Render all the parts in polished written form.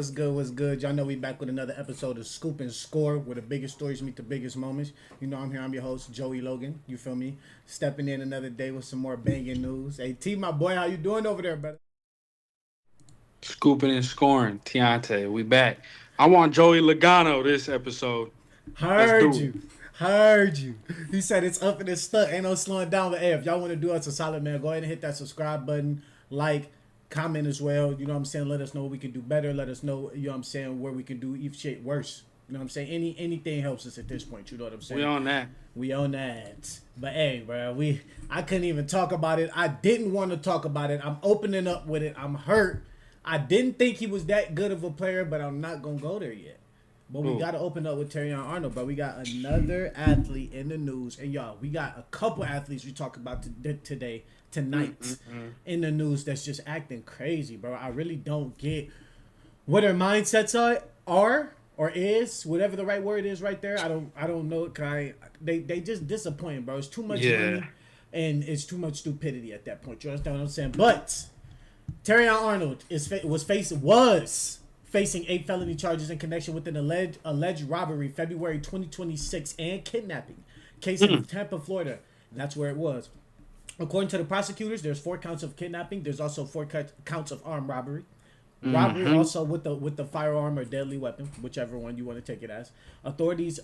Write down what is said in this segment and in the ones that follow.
What's good? What's good? Y'all know we back with another episode of Scoop and Score, where the biggest stories meet the biggest moments. You know I'm here. I'm your host, Joey Logan. You feel me? Stepping in another day with some more banging news. Hey T, my boy, how you doing over there, brother? Scooping and scoring, Tiante. We back. I want Joey Logano this episode. Let's Heard do it. you. Heard you. He said it's up and it's stuck. Ain't no slowing down. But hey, if y'all want to do us a solid, man, go ahead and hit that subscribe button, like, comment as well. You know what I'm saying? Let us know what we can do better. Let us know, you know what I'm saying, where we can do each shit worse. You know what I'm saying? Anything helps us at this point. You know what I'm saying? We on that. We on that. But hey, bro, I couldn't even talk about it. I didn't want to talk about it. I'm opening up with it. I'm hurt. I didn't think he was that good of a player, but I'm not gonna go there yet. But we got to open up with Terrion Arnold. But we got another athlete in the news. And y'all, we got a couple athletes we talk about tonight in the news that's just acting crazy, bro. I really don't get what their mindsets are or is, whatever the right word is right there. I don't know. They just disappointing, bro. It's too much money and it's too much stupidity at that point. You understand what I'm saying? But Terrion Arnold was facing 8 felony charges in connection with an alleged robbery February 2026 and kidnapping case in Tampa, Florida. And that's where it was. According to the prosecutors, there's 4 counts of kidnapping. There's also 4 counts of armed robbery. Robbery also with the firearm or deadly weapon, whichever one you want to take it as. Authorities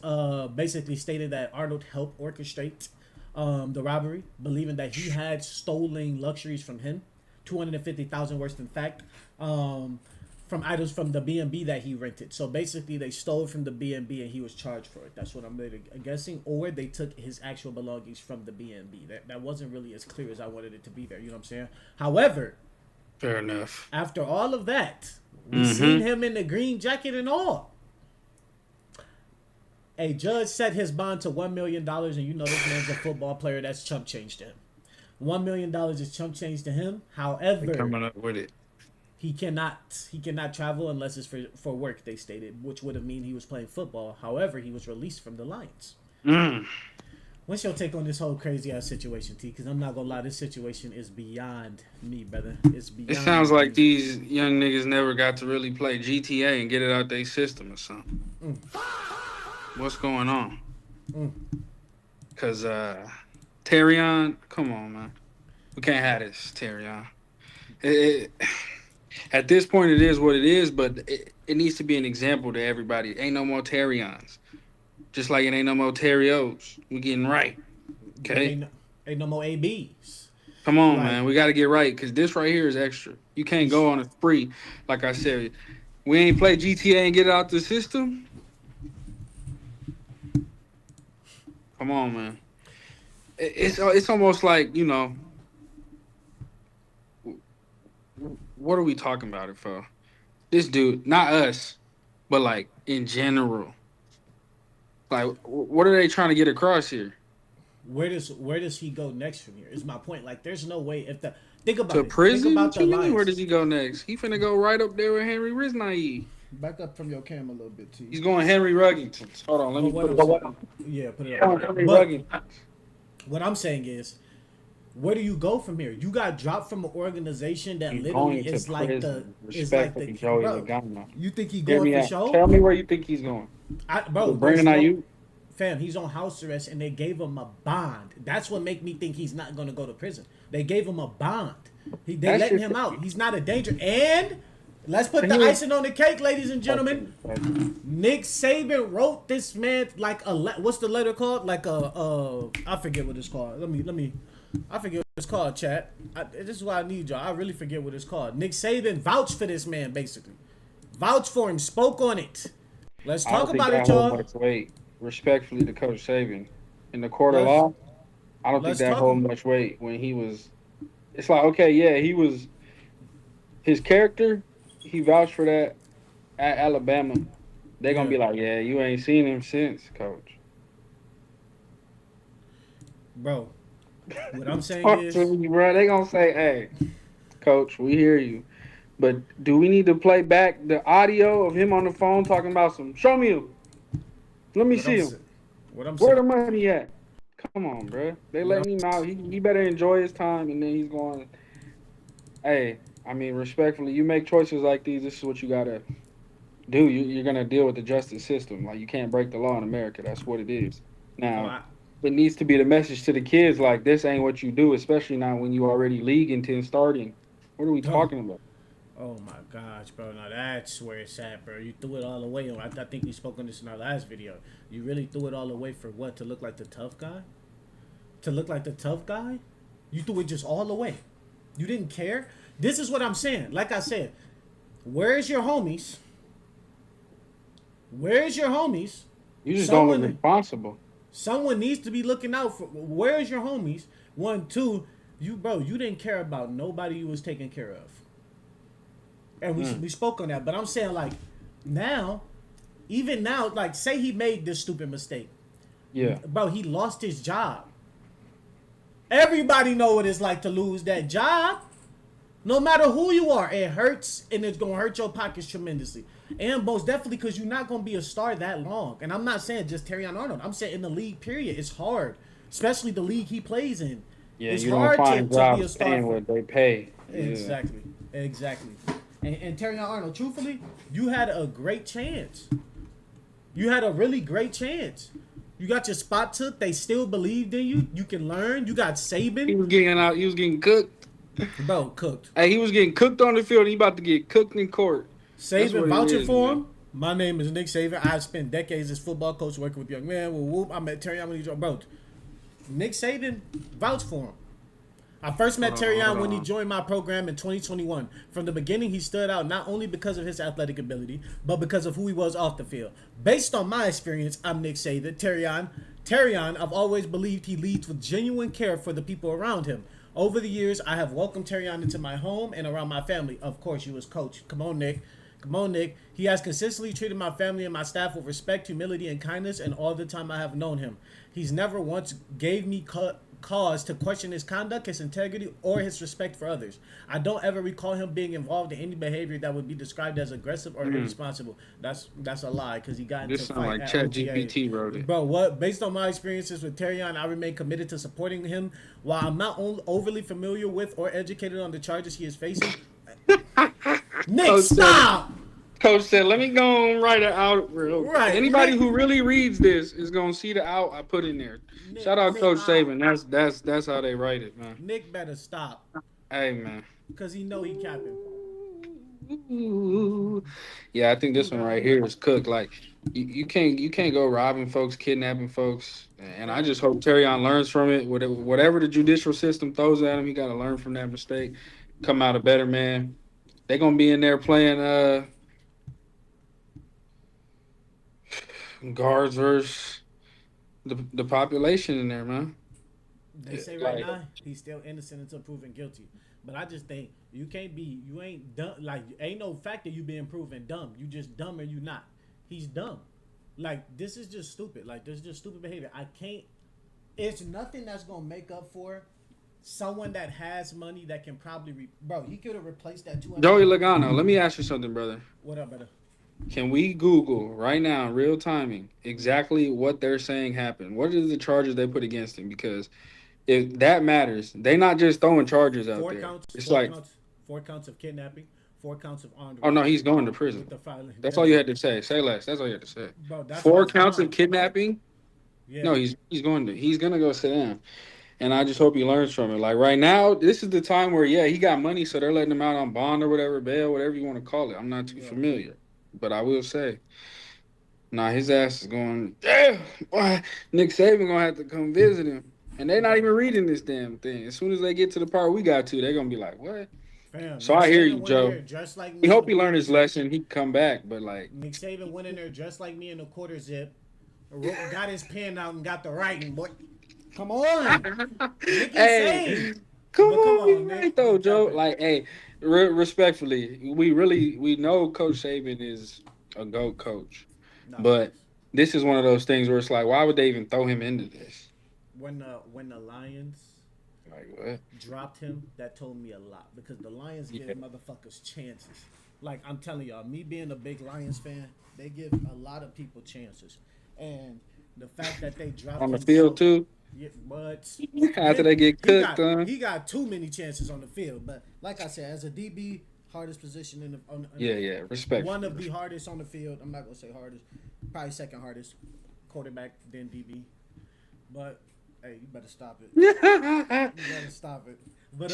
basically stated that Arnold helped orchestrate the robbery, believing that he had stolen luxuries from him, $250,000 worth in fact, from items from the B&B that he rented. So basically they stole from the B&B and he was charged for it. That's what I'm guessing. Or they took his actual belongings from the B&B. That wasn't really as clear as I wanted it to be there. You know what I'm saying? However, fair enough. after all of that, we seen him in the green jacket and all. A judge set his bond to $1 million, and you know this man's a football player. That's chump change to him. $1 million is chump change to him. However, Coming up with it. he cannot travel unless it's for work, they stated, which would have mean he was playing football. However, he was released from the Lions. What's your take on this whole crazy ass situation, T? Because I'm not gonna lie, this situation is beyond me, brother. It's beyond. It sounds like these young niggas never got to really play GTA and get it out their system or something. What's going on? Because Terrion, come on, man. We can't have this, Terrion. At this point, it is what it is, but it needs to be an example to everybody. Ain't no more Terrions. Just like it ain't no more Terrios. We getting right. Okay? Ain't no more ABs. Come on, man. We got to get right because this right here is extra. You can't go on a spree. Like I said, we ain't play GTA and get it out the system. Come on, man. It's almost like, you know, what are we talking about it for? This dude, not us, but like in general. Like, what are they trying to get across here? Where does he go next from here? Is my point. Like, there's no way think about To it. prison? Think about the Lions. Where does he go next? He finna go right up there with Henry Riznae. Back up from your camera a little bit, T. He's going Henry Ruggington. Hold on, let me put it up. Yeah, put it Henry up. Ruggington. What I'm saying is, where do you go from here? You got dropped from an organization that literally is like the Joey bro, Logano. you think he going for show? Tell me where you think he's going. Brandon Ayuk. Fam, he's on house arrest and they gave him a bond. That's what make me think he's not going to go to prison. They gave him a bond. They letting him out. He's not a danger. And let's put the icing on the cake, ladies and gentlemen. Nick Saban wrote this man like what's the letter called? Like I forget what it's called. I forget what it's called, chat. This is why I need y'all. I really forget what it's called. Nick Saban vouched for this man, basically. Vouched for him, spoke on it. Let's talk about it, y'all. Weight. Respectfully to Coach Saban. In the court of law, I don't think that hold much weight when he was. It's like, okay, yeah, he was. His character, he vouched for that at Alabama. They're going to be like, yeah, you ain't seen him since, Coach. Bro, what I'm saying is. They're going to say, hey, Coach, we hear you. But do we need to play back the audio of him on the phone talking about show me him. Let me see him. Where the money at? Come on, bro. They letting him out. He better enjoy his time, and then he's going, hey, I mean, respectfully, you make choices like these, this is what you got to dude, you're gonna deal with the justice system. Like you can't break the law in America. That's what it is. Oh, Now, it needs to be the message to the kids like this ain't what you do, especially now when you already league intent starting. What are we talking about? oh my gosh, bro. Now that's where it's at, bro. You threw it all away. I think we spoke on this in our last video. You really threw it all away for what? To look like the tough guy? To look like the tough guy? You threw it just all away. You didn't care? This is what I'm saying. Like I said, where's your homies? Where's your homies? You just don't look responsible. Someone needs to be looking out for. Where's your homies? One, two. You didn't care about nobody you was taking care of. And we spoke on that. But I'm saying like now, even now, like say he made this stupid mistake. Yeah. Bro, he lost his job. Everybody know what it's like to lose that job. No matter who you are, it hurts and it's going to hurt your pockets tremendously. And most definitely because you're not going to be a star that long. And I'm not saying just Terrion Arnold. I'm saying in the league, period. It's hard. Especially the league he plays in. Yeah, it's you hard don't find to be a jobs star. paying what they pay. Exactly. Yeah. Exactly. And Terrion Arnold, truthfully, you had a great chance. You had a really great chance. You got your spot took. They still believed in you. You can learn. You got Saban. He was getting out. He was getting cooked. Bro, cooked. Hey, he was getting cooked on the field. He about to get cooked in court. Saban vouching for him. My name is Nick Saban. I've spent decades as football coach working with young men. I met Terrion when he joined. Bro, Nick Saban vouched for him. I first met Terrion when he joined my program in 2021. From the beginning, he stood out not only because of his athletic ability, but because of who he was off the field. Based on my experience, I'm Nick Saban. Terrion, I've always believed he leads with genuine care for the people around him. Over the years, I have welcomed Terrion into my home and around my family. Of course, you as coach. Come on, Nick. Come on, Nick. He has consistently treated my family and my staff with respect, humility, and kindness, and all the time I have known him. He's never once gave me cause to question his conduct, his integrity, or his respect for others. I don't ever recall him being involved in any behavior that would be described as aggressive or irresponsible. That's a lie because he got into this a sound fight like at ChatGPT wrote it. Bro, what? Based on my experiences with Terrion, I remain committed to supporting him. While I'm not overly familiar with or educated on the charges he is facing. Nick, stop! Coach said, let me go and write it out real quick. Right. Anybody who really reads this is gonna see the out I put in there. Nick, Shout out Coach Saban. That's how they write it, man. Nick better stop. Hey, man. Because he know he capping. Yeah, I think this one right here is cooked. Like you can't go robbing folks, kidnapping folks. And I just hope Terrion learns from it. Whatever the judicial system throws at him, he gotta learn from that mistake. Come out a better man. They're gonna be in there playing guards versus the population in there, man. They say right now he's still innocent until proven guilty. But I just think you ain't dumb. Like, ain't no fact that you being proven dumb. You just dumb or you not. He's dumb. Like, this is just stupid. Like, this is just stupid behavior. It's nothing that's going to make up for someone that has money that can probably, bro, he could have replaced that $200. Joey Logano, let me ask you something, brother. What up, brother? Can we Google right now, real timing, exactly what they're saying happened? What are the charges they put against him? Because if that matters, they're not just throwing charges out there. Four counts of kidnapping, 4 counts of armed. Oh no, he's going to prison. That's all you had to say. Say less. That's all you had to say. Bro, 4 counts of kidnapping. Yeah. No, he's gonna go sit down, and I just hope he learns from it. Like right now, this is the time where he got money, so they're letting him out on bond or whatever, bail, whatever you want to call it. I'm not too familiar, but I will say, his ass is going. Damn, boy, Nick Saban gonna have to come visit him. And they're not even reading this damn thing. As soon as they get to the part we got to, they're going to be like, what? Fam, so I hear you, Joe. Like we hope he learned his lesson. He can come back, but like. Nick Saban went in there just like me in a quarter zip, got his pen out and got the writing, boy. Come on. Hey, come on, right though, Joe. Like, hey, respectfully, we know Coach Saban is a GOAT coach. No, but this is one of those things where it's like, why would they even throw him into this? When the Lions dropped him, that told me a lot because the Lions give motherfuckers chances. Like I'm telling y'all, me being a big Lions fan, they give a lot of people chances, and the fact that they dropped on the field too. Yeah, but after they get cooked, he got too many chances on the field. But like I said, as a DB, hardest position in the respect. one of the hardest on the field. I'm not gonna say hardest, probably second hardest quarterback then DB. But hey, you better stop it. You better stop it. But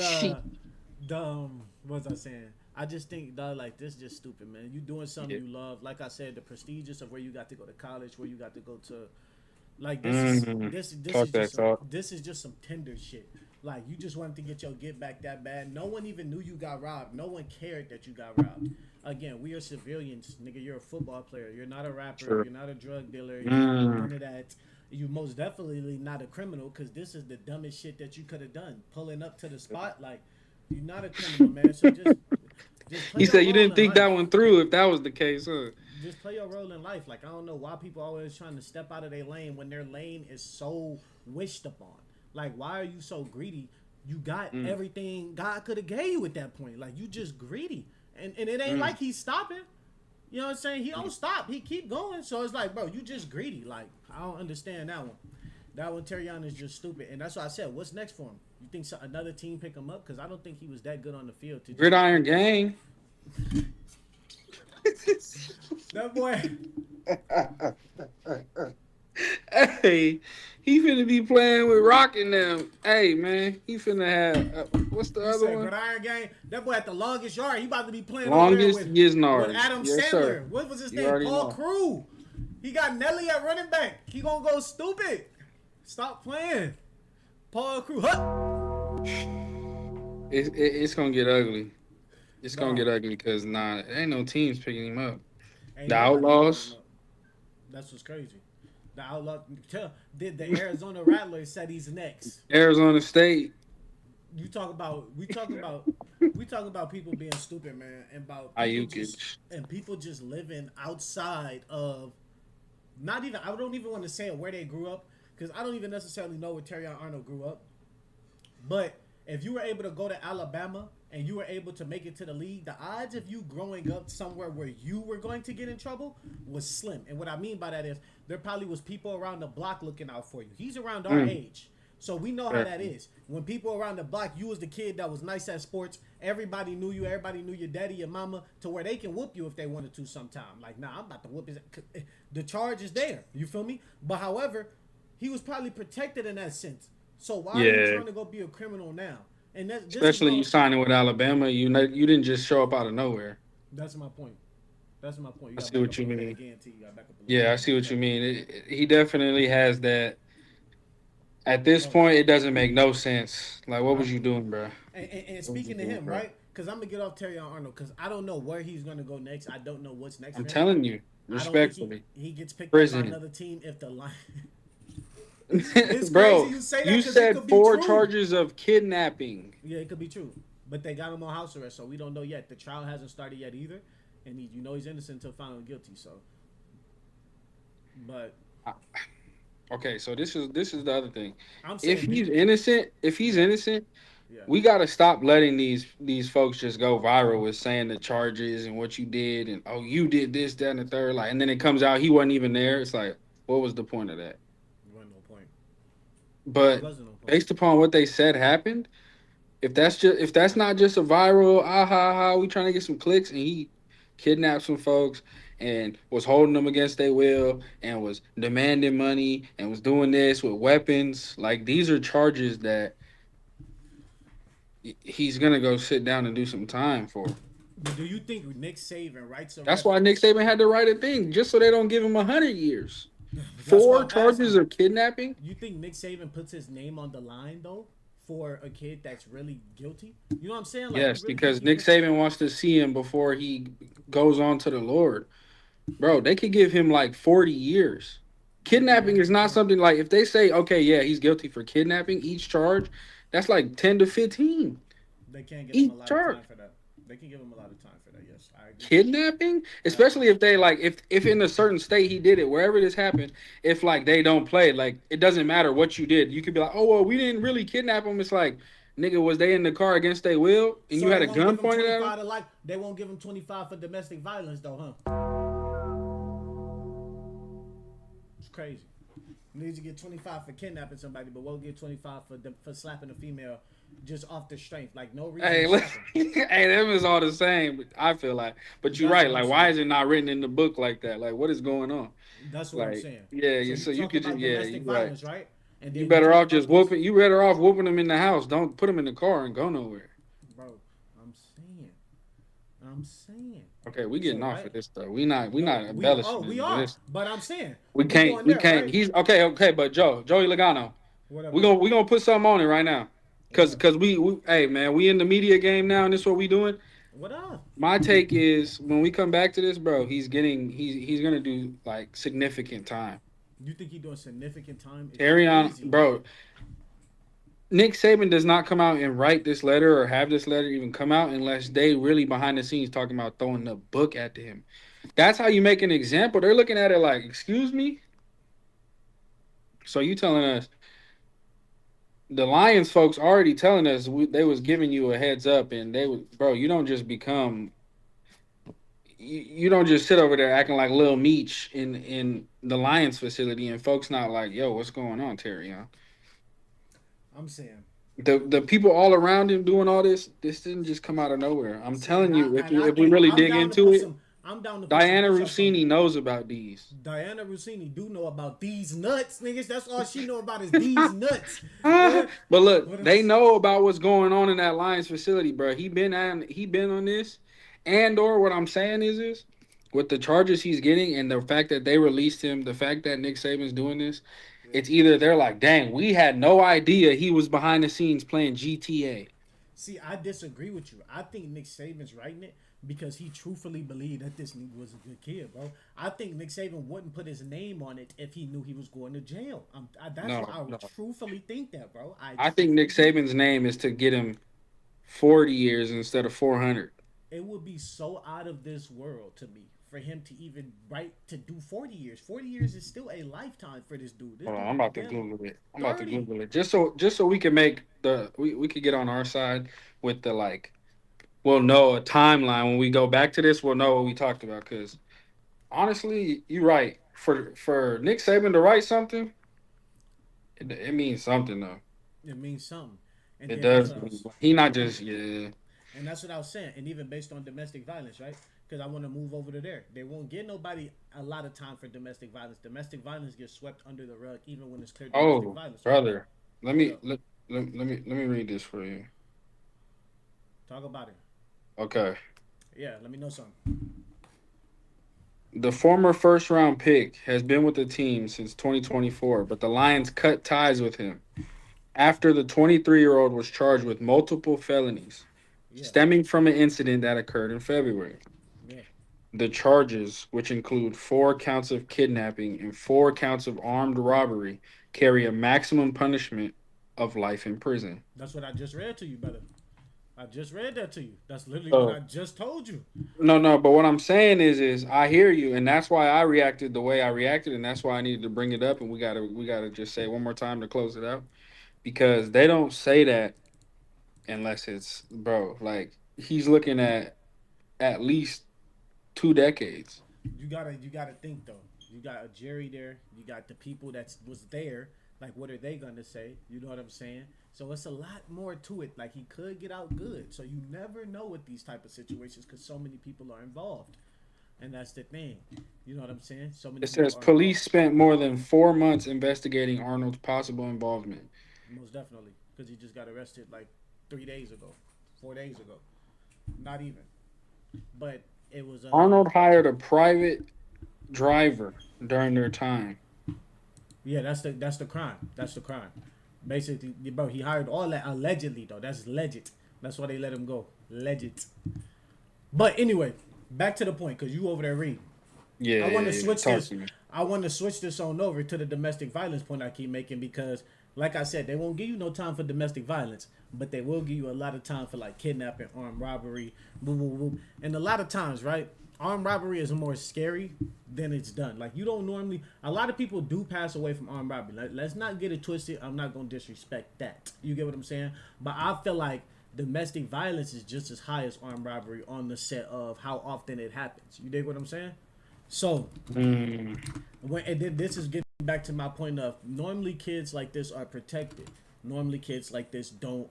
what was I saying? I just think, dog, like this is just stupid, man. You doing something you love. Like I said, the prestigious of where you got to go to college, where you got to go to. Like this is just some tender shit. Like you just wanted to get your get back that bad. No one even knew you got robbed. No one cared that you got robbed. Again, we are civilians, nigga. You're a football player. You're not a rapper. Sure. You're not a drug dealer. You're not none of that. You most definitely not a criminal because this is the dumbest shit that you could have done. Pulling up to the spot, like you're not a criminal, man. So just he said you didn't think that one through if that was the case, huh? Just play your role in life. Like I don't know why people always trying to step out of their lane when their lane is so wished upon. Like why are you so greedy? You got everything God could have gave you at that point. Like you just greedy, and it ain't like he's stopping. You know what I'm saying? He don't stop. He keep going. So it's like, bro, you just greedy. Like I don't understand that one. That one, Terrion is just stupid, and that's why I said, what's next for him? You think another team pick him up? Because I don't think he was that good on the field. Gridiron gang. That boy. Hey, he finna be playing with Rockin' them. Hey, man, he finna have what's the other one? Gridiron gang. That boy at the longest yard. He about to be playing longest with Adam yes, Sandler. Sir. What was his name? Paul Crew. He got Nelly at running back. He gonna go stupid. Stop playing. Paul Crew. Huh? It's gonna get ugly. It's gonna get ugly because ain't no teams picking him up. The Outlaws. That's what's crazy. The Outlaws. The Arizona Rattlers said he's next. Arizona State. We talk about people being stupid, man, and about people just living outside of not even. I don't even want to say where they grew up because I don't even necessarily know where Terrion Arnold grew up. But if you were able to go to Alabama and you were able to make it to the league, the odds of you growing up somewhere where you were going to get in trouble was slim. And what I mean by that is there probably was people around the block looking out for you. He's around our age. So we know how that is. When people around the block, you was the kid that was nice at sports. Everybody knew you. Everybody knew your daddy, your mama, to where they can whoop you if they wanted to sometime. Like, nah, I'm about to whoop his... The charge is there. You feel me? But however, he was probably protected in that sense. So why are you trying to go be a criminal now? And especially you signing with Alabama, you didn't just show up out of nowhere. That's my point. I see what you mean. I see what you mean. He definitely has that. At this point, it doesn't make no sense. Like, what was you doing, bro? And speaking to him, right? Because I'm going to get off Terrion Arnold because I don't know where he's going to go next. I don't know what's next. I'm telling you, respectfully. He gets picked up by another team if the line... It's bro, crazy you say that you said 4 true. Charges of kidnapping. Yeah, it could be true. But they got him on house arrest, so we don't know yet. The trial hasn't started yet either. And he's innocent until found guilty, so... But... Okay, so this is the other thing. If he's innocent, we gotta stop letting these folks just go viral with saying the charges and what you did and you did this, that, and the third. Like, and then it comes out he wasn't even there. It's like, what was the point of that? There wasn't no point. But based upon what they said happened, if that's not just a viral, we trying to get some clicks, and he kidnapped some folks and was holding them against their will and was demanding money and was doing this with weapons. Like, these are charges that he's going to go sit down and do some time for. But do you think Nick Saban writes a... That's why Nick Saban had to write a thing, just so they don't give him 100 years. 4 charges of kidnapping? You think Nick Saban puts his name on the line, though, for a kid that's really guilty? You know what I'm saying? Like, yes, because Nick Saban wants to see him before he goes on to the Lord. Bro, they could give him like 40 years. Kidnapping is not something like, if they say, okay, yeah, he's guilty for kidnapping, each charge, that's like 10 to 15. They can't give him a lot of time for that. They can give him a lot of time for that, yes. I agree. Kidnapping? Especially if they, like, if in a certain state he did it, wherever this happened, if, like, they don't play, like, it doesn't matter what you did. You could be like, oh, well, we didn't really kidnap him. It's like, nigga, was they in the car against their will? And so you had a gun pointed at them? They won't give him 25 for domestic violence, though, huh? It's crazy. Needs to get 25 for kidnapping somebody, but won't get 25 for slapping a female just off the strength, like no reason Hey, to look, stop him. hey, them is all the same. But I feel like, but you're That's right. what I'm Like, why saying. is it not written in the book like that? Like, what is going on? That's what I'm Like, saying. yeah, So yeah. you So you talking could just, about yeah, domestic you're right. violence, right? And You then you better talk off about just these, whooping. You better off whooping them in the house. Don't put them in the car and go nowhere. bro. I'm saying, I'm saying. Okay, we So getting off right? of this stuff. We not No, embellishing we into are. this. But I'm saying We we can't. going We there, can't. right? He's okay. Okay, but Joey Logano, What up, we bro? gonna put something on it right now, What cause up? cause we hey man, we in the media game now, and this what we doing. What up? My take is when we come back to this, bro, he's gonna do like significant time. You think he doing significant time? It's Terrion, crazy. bro. Nick Saban does not come out and write this letter or have this letter even come out unless they really behind the scenes talking about throwing the book at him. That's how you make an example. They're looking at it like, excuse me. So you telling us the Lions folks already telling us they was giving you a heads up, and they was, bro. You don't just become you don't just sit over there acting like Lil Meech in the Lions facility, and folks not like, yo, what's going on, Terry? Huh? I'm saying. The people all around him doing all this. This didn't just come out of nowhere. I'm See, telling you, and I if we think really dig into it, I'm down to put some Diana push-ups on Rossini that. knows about these. Diana Rossini do know about these nuts, niggas. That's all she know about is these nuts. But look, What they else? know about what's going on in that Lions facility, bro. He been on this, and or what I'm saying is with the charges he's getting and the fact that they released him, the fact that Nick Saban's doing this, Yeah. it's either they're like, dang, we had no idea he was behind the scenes playing GTA. See, I disagree with you. I think Nick Saban's writing it because he truthfully believed that this nigga was a good kid, bro. I think Nick Saban wouldn't put his name on it if he knew he was going to jail. That's No, why I no. truthfully think that, bro. I I think Nick truthfully do. Saban's name is to get him 40 years instead of 400. It would be so out of this world to me for him to even write to do 40 years. 40 years is still a lifetime for this dude. This Hold on, dude I'm is about to damn Google it. I'm about to 30. Google it just so we can make we could get on our side with the like we'll know a timeline when we go back to this. We'll know what we talked about because honestly, you're right. For Nick Saban to write something, it means something though. It means something. And It then that's does. what I was He not just yeah. and that's what I was saying. And even based on domestic violence, right? Because I want to move over to there. They won't give nobody a lot of time for domestic violence. Domestic violence gets swept under the rug even when it's clear domestic Oh, violence, right? brother, let What me up? let me read this for you. Talk about it. Okay. Yeah, let me know something. The former first round pick has been with the team since 2024, but the Lions cut ties with him after the 23-year-old was charged with multiple felonies Yeah, stemming from an incident that occurred in February. yeah. The charges, which include 4 counts of kidnapping and 4 counts of armed robbery, carry a maximum punishment of life in prison. That's what I just read to you, brother. I just read that to you. That's literally what I So, just told you. no, but what I'm saying is I hear you, and that's why I reacted the way I reacted, and that's why I needed to bring it up, and we gotta just say it one more time to close it out because they don't say that unless it's bro. Like he's looking at least 2 decades. You gotta think though. You got a Jerry there. You got the people that was there. Like, what are they gonna say? You know what I'm saying? So it's a lot more to it. Like he could get out good. So you never know with these type of situations because so many people are involved, and that's the thing. You know what I'm saying? So many It people says are police involved. spent more than 4 months investigating Arnold's possible involvement. Most definitely, because he just got arrested like 3 days ago, 4 days ago, not even. But it was Arnold hired a private driver during their time. yeah, that's the crime. That's the crime. Basically, bro, he hired all that allegedly though. That's legit. That's why they let him go. Legit. But anyway, back to the point because you over there reading. Yeah, I want to yeah. switch Talk this. to me. I want to switch this on over to the domestic violence point I keep making because, like I said, they won't give you no time for domestic violence, but they will give you a lot of time for like kidnapping, armed robbery, boom, boom, boom. And a lot of times, right, armed robbery is more scary than it's done. Like you don't normally. A lot of people do pass away from armed robbery. Let's not get it twisted. I'm not gonna disrespect that. You get what I'm saying? But I feel like domestic violence is just as high as armed robbery on the set of how often it happens. You dig what I'm saying? So Mm, and then this is getting back to my point of normally kids like this are protected. Normally kids like this don't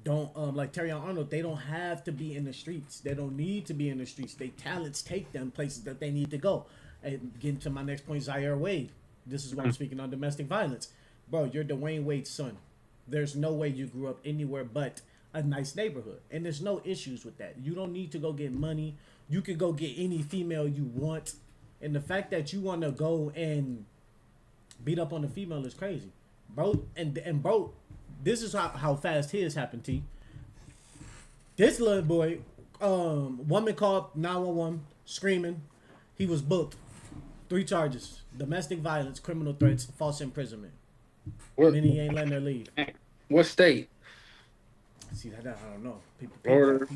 don't like Terrion Arnold. They don't have to be in the streets. They don't need to be in the streets. They talents take them places that they need to go. And getting to my next point, Zaire Wade. This is why I'm speaking on domestic violence, bro. You're Dwayne Wade's son. There's no way you grew up anywhere but a nice neighborhood, and there's no issues with that. You don't need to go get money. You can go get any female you want, and the fact that you want to go and beat up on a female is crazy, bro. And bro, this is how fast his happened. T. This little boy, woman called 911 screaming. He was booked. 3 charges: domestic violence, criminal threats, false imprisonment. What? And he ain't letting her leave. What state? See that? I don't know. Florida.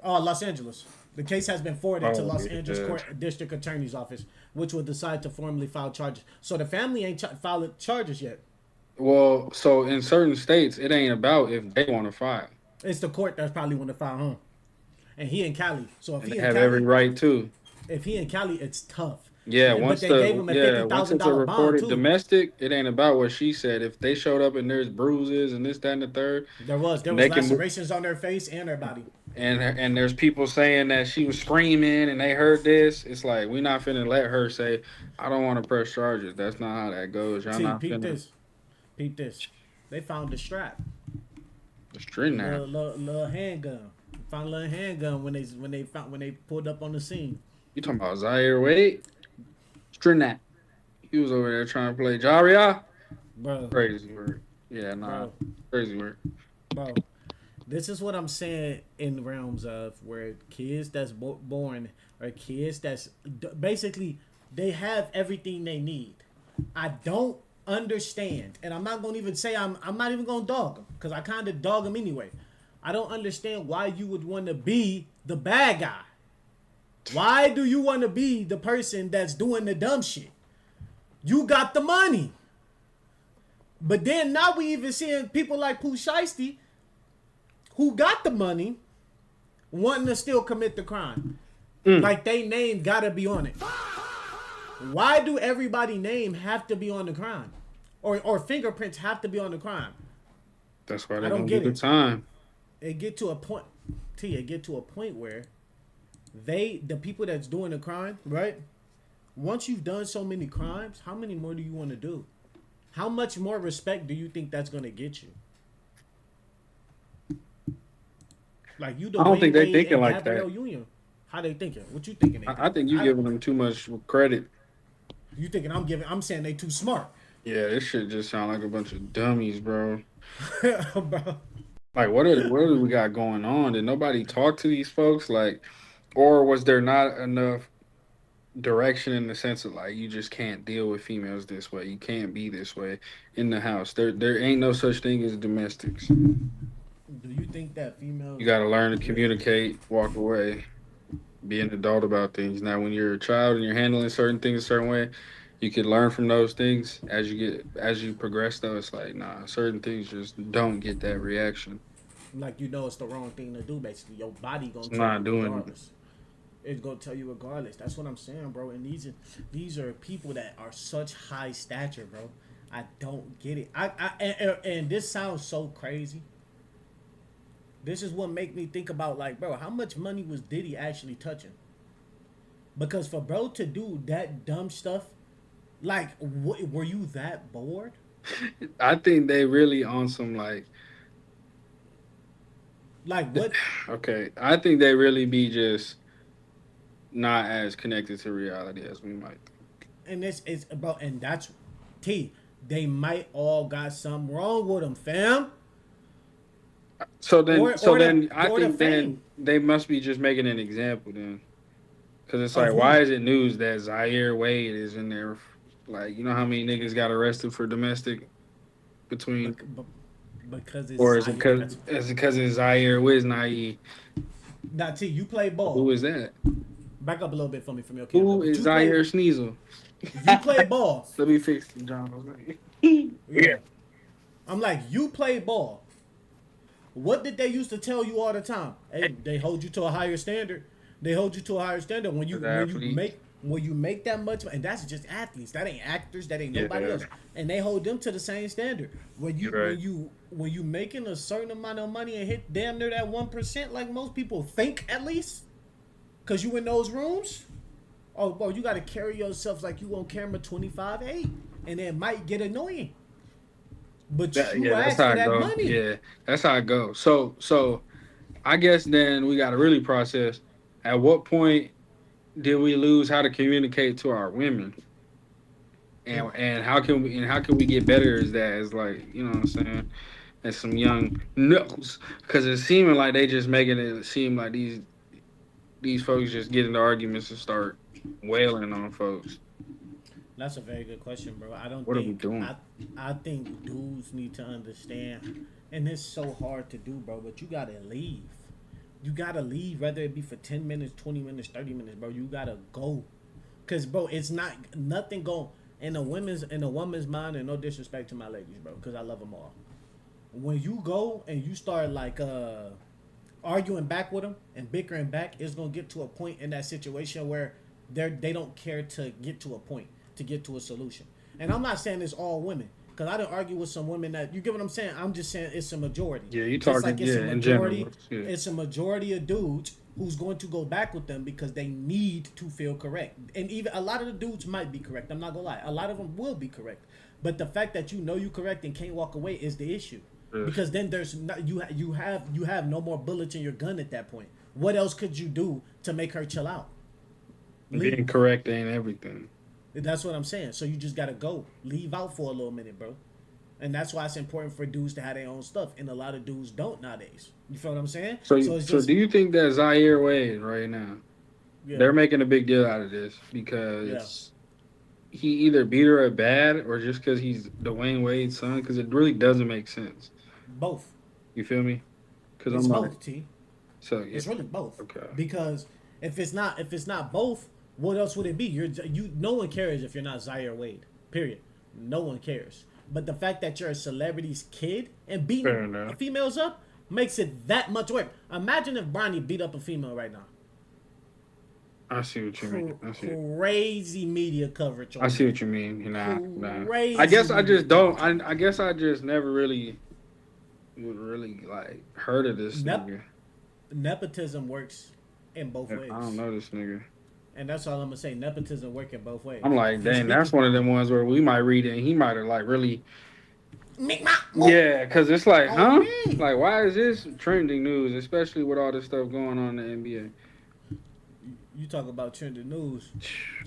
Oh, Los Angeles. The case has been forwarded to Los yeah. Angeles Court District Attorney's Office, which will decide to formally file charges. So the family ain't filed charges yet. Well, so in certain states, it ain't about if they want to file. It's the court that's probably want to file, huh? And he in Cali. So if And he they in have Cali, every right to. if he in Cali, it's tough. Yeah, But once they gave him a once it's a $50,000 bond reported too. domestic, it ain't about what she said. If they showed up and there's bruises and this, that, and the third, There was they can- lacerations on their face and their body. and there's people saying that she was screaming and they heard this, it's like we not finna let her say, I don't want to press charges. That's not how that goes. Y'all See, not peep finna. this. Peep this. They found the strap. It's true now. Little handgun. Found a little handgun when they pulled up on the scene. You talking about Zaire Wade? Strinat. He was over there trying to play Jaria. Bro. Crazy word. Yeah, nah. Bro. Crazy word. Bro, this is what I'm saying in realms of where kids that's born or kids that's basically they have everything they need. I don't understand, and I'm not gonna even say I'm not even gonna dog them because I kind of dog them anyway. I don't understand why you would want to be the bad guy. Why do you want to be the person that's doing the dumb shit? You got the money. But then now we even seeing people like Pooh Shiesty who got the money wanting to still commit the crime. Like they name gotta be on it. Why do everybody name have to be on the crime? Or fingerprints have to be on the crime? That's why they I don't don't get get the it. time. It get to a point where the people that's doing the crime, right? Once you've done so many crimes, how many more do you want to do? How much more respect do you think that's gonna get you? Like you, I don't think they Wade thinking and like Gabrielle that. Union. How they thinking? What you thinking? I think you giving them too much credit. You thinking I'm saying they too smart, Yeah, this shit just sound like a bunch of dummies, bro. bro. Like, what do we got going on? Did nobody talk to these folks? Like, or was there not enough direction in the sense of like you just can't deal with females this way. You can't be this way in the house. There ain't no such thing as domestics. Do you think that females? You got to learn to communicate, walk away, be an adult about things. Now, when you're a child and you're handling certain things a certain way, you can learn from those things as you progress. Though it's like certain things just don't get that reaction. Like it's the wrong thing to do. Basically, your body gonna It's tell not you doing it. regardless. It's gonna tell you regardless. That's what I'm saying, bro. And these are people that are such high stature, bro. I don't get it. And this sounds so crazy. This is what make me think about like, bro, how much money was Diddy actually touching? Because for bro to do that dumb stuff, like, were you that bored? I think they really on some like what? Okay, I think they really be just not as connected to reality as we might think. And this is about, and that's they might all got something wrong with them, fam. So then, I or think the then fame. they must be just making an example then, because it's Of like, who? why is it news that Zaire Wade is in there? Like, you know how many niggas got arrested for domestic between, Because it's or is it because it's Zaire Wiz naive? Now, T, you play ball. Who is that? Back up a little bit for me from your camera. Who is Zaire Sneasel? You play ball. Let me fix the John. Yeah. I'm like, you play ball. What did they used to tell you all the time? Hey, they hold you to a higher standard. They hold you to a higher standard when you Athletes. make when you make that much, and that's just athletes. That ain't actors. That ain't nobody else. And they hold them to the same standard. When you making a certain amount of money and hit damn near that 1%, like most people think at least, cause you in those rooms. Oh, bro, you got to carry yourself like you on camera 25/8, and it might get annoying. But you asked for that money. Yeah, that's how it goes. So I guess then we got to really process. At what point did we lose how to communicate to our women? And how can we get better as that, as like, you know what I'm saying, as some young knuckles, because it's seeming like they just making it seem like these folks just get into arguments and start wailing on folks. That's a very good question, bro. What are we doing? I think dudes need to understand, and it's so hard to do, bro. But you gotta leave. You gotta leave, whether it be for 10 minutes, 20 minutes, 30 minutes, bro. You gotta go, cause bro, it's not nothing going in a woman's mind, and no disrespect to my ladies, bro, cause I love them all. When you go and you start like arguing back with them and bickering back, it's gonna get to a point in that situation where they don't care to get to a point, to get to a solution. And I'm not saying it's all women, because I didn't argue with some women that, you get what I'm saying? I'm just saying it's a majority. Yeah, you talking, like in general. Yeah. It's a majority of dudes who's going to go back with them because they need to feel correct. And even a lot of the dudes might be correct. I'm not gonna lie. A lot of them will be correct. But the fact that you know you're correct and can't walk away is the issue. Yes. Because then there's not, you have no more bullets in your gun at that point. What else could you do to make her chill out? Being correct ain't everything. That's what I'm saying. So you just gotta go. Leave out for a little minute, bro. And that's why it's important for dudes to have their own stuff. And a lot of dudes don't nowadays. You feel what I'm saying? So do you think that Zaire Wade right now, they're making a big deal out of this because he either beat her at bad or just because he's Dwayne Wade's son? Because it really doesn't make sense. Both. You feel me? Because it's both, T. So it's really both. Okay. Because if it's not both, what else would it be? No one cares if you're not Zaire Wade. Period. No one cares. But the fact that you're a celebrity's kid and beating females up makes it that much worse. Imagine if Bronny beat up a female right now. I see what you mean. Crazy media coverage. I see what you mean. Nah. I guess I just don't. I guess I just never really like heard of this nigga. Nepotism works in both ways. I don't know this nigga. And that's all I'm gonna say. Nepotism work in both ways. I'm like, dang, that's one of them ones where we might read it and he might have like really. Yeah, because it's like, huh? Like, why is this trending news, especially with all this stuff going on in the NBA? You talk about trending news.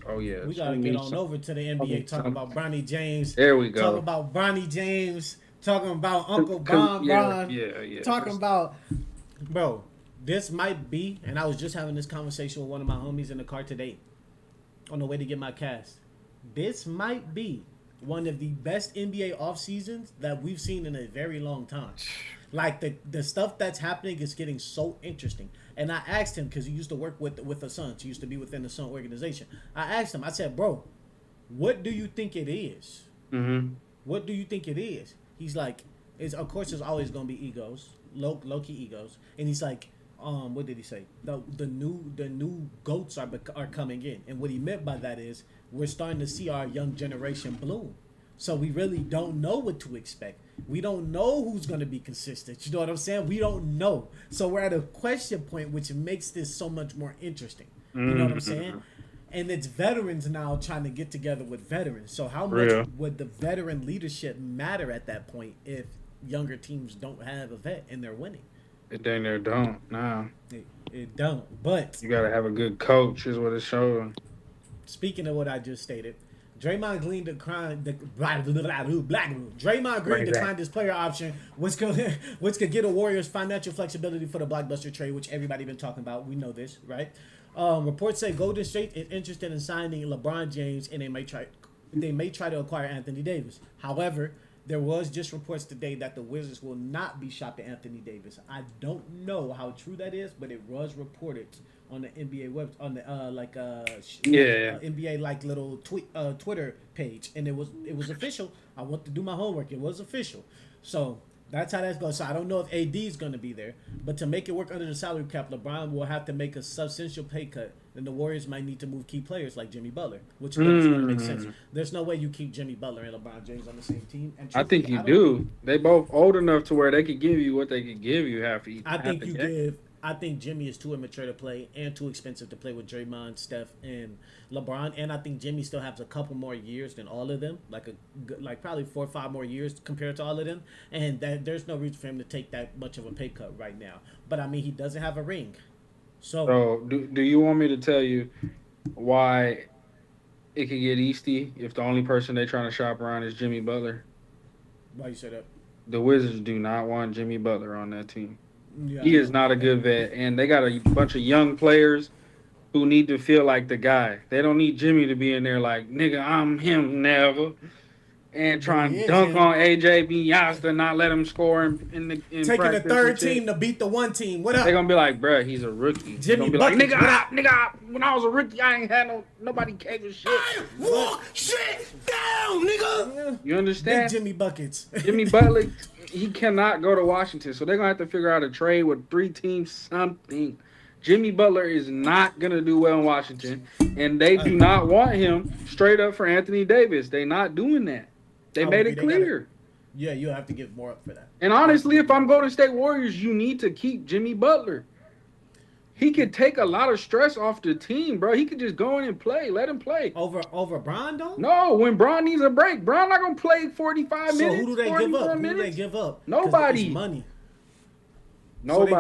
Oh yeah, we gotta get on over to the NBA. Talking about Bronny James. There we go. Talking about Bronny James. Talking about Uncle Bon. Yeah. Talking about, bro. This might be, and I was just having this conversation with one of my homies in the car today on the way to get my cast. This might be one of the best NBA off seasons that we've seen in a very long time. Like the stuff that's happening is getting so interesting. And I asked him, because he used to work with the Suns. He used to be within the Sun organization. I asked him, I said, bro, what do you think it is? Mm-hmm. What do you think it is? He's like, of course there's always going to be egos, low-key egos. And he's like, what did he say? The new goats are coming in, and what he meant by that is we're starting to see our young generation bloom. So we really don't know what to expect. We don't know who's going to be consistent. You know what I'm saying? We don't know. So we're at a question point, which makes this so much more interesting. You know what I'm saying? And it's veterans now trying to get together with veterans. So how much would the veteran leadership matter at that point if younger teams don't have a vet and they're winning? It dang near don't. Nah. It don't. But you gotta have a good coach, is what it's showing. Speaking of what I just stated, Draymond Green declined his player option, which could get the Warriors financial flexibility for the blockbuster trade, which everybody been talking about. We know this, right? Reports say Golden State is interested in signing LeBron James, and they may try to acquire Anthony Davis. However, there was just reports today that the Wizards will not be shopping Anthony Davis. I don't know how true that is, but it was reported on the NBA web, on the NBA like little Twitter page, and it was official. I went to do my homework. It was official. So That's how that's going. So I don't know if AD is going to be there, but to make it work under the salary cap, LeBron will have to make a substantial pay cut. Then the Warriors might need to move key players like Jimmy Butler, which doesn't really make sense. There's no way you keep Jimmy Butler and LeBron James on the same team. And I think you do. They both old enough to where they could give you what they could give you half each. I think Jimmy is too immature to play and too expensive to play with Draymond, Steph, and LeBron. And I think Jimmy still has a couple more years than all of them, like probably 4 or 5 more years compared to all of them. And there's no reason for him to take that much of a pay cut right now. But I mean, he doesn't have a ring. So do you want me to tell you why it could get Easty if the only person they're trying to shop around is Jimmy Butler? Why you say that? The Wizards do not want Jimmy Butler on that team. Yeah, he is not a good vet, and they got a bunch of young players who need to feel like the guy. They don't need Jimmy to be in there like, nigga, I'm him never. And trying to dunk on AJ Beyonce, not let him score in taking the third team to beat the one team. What up? They're gonna be like, bruh, he's a rookie. Jimmy be Buckets, like, nigga, when I was a rookie, I ain't had nobody gave a shit. Walk shit down, nigga. You understand? Big Jimmy Buckets. Jimmy Butler, he cannot go to Washington, so they're gonna have to figure out a trade with 3 teams, something. Jimmy Butler is not gonna do well in Washington, and they do not want him straight up for Anthony Davis. They're not doing that. They made it clear. Yeah, you have to give more up for that. And honestly, if I'm Golden State Warriors, you need to keep Jimmy Butler. He could take a lot of stress off the team, bro. He could just go in and play. Let him play. Over Bron, though? No, when Bron needs a break, Bron not going to play 45 minutes. So who do they give up? Who do they give up? Nobody. Money. Nobody.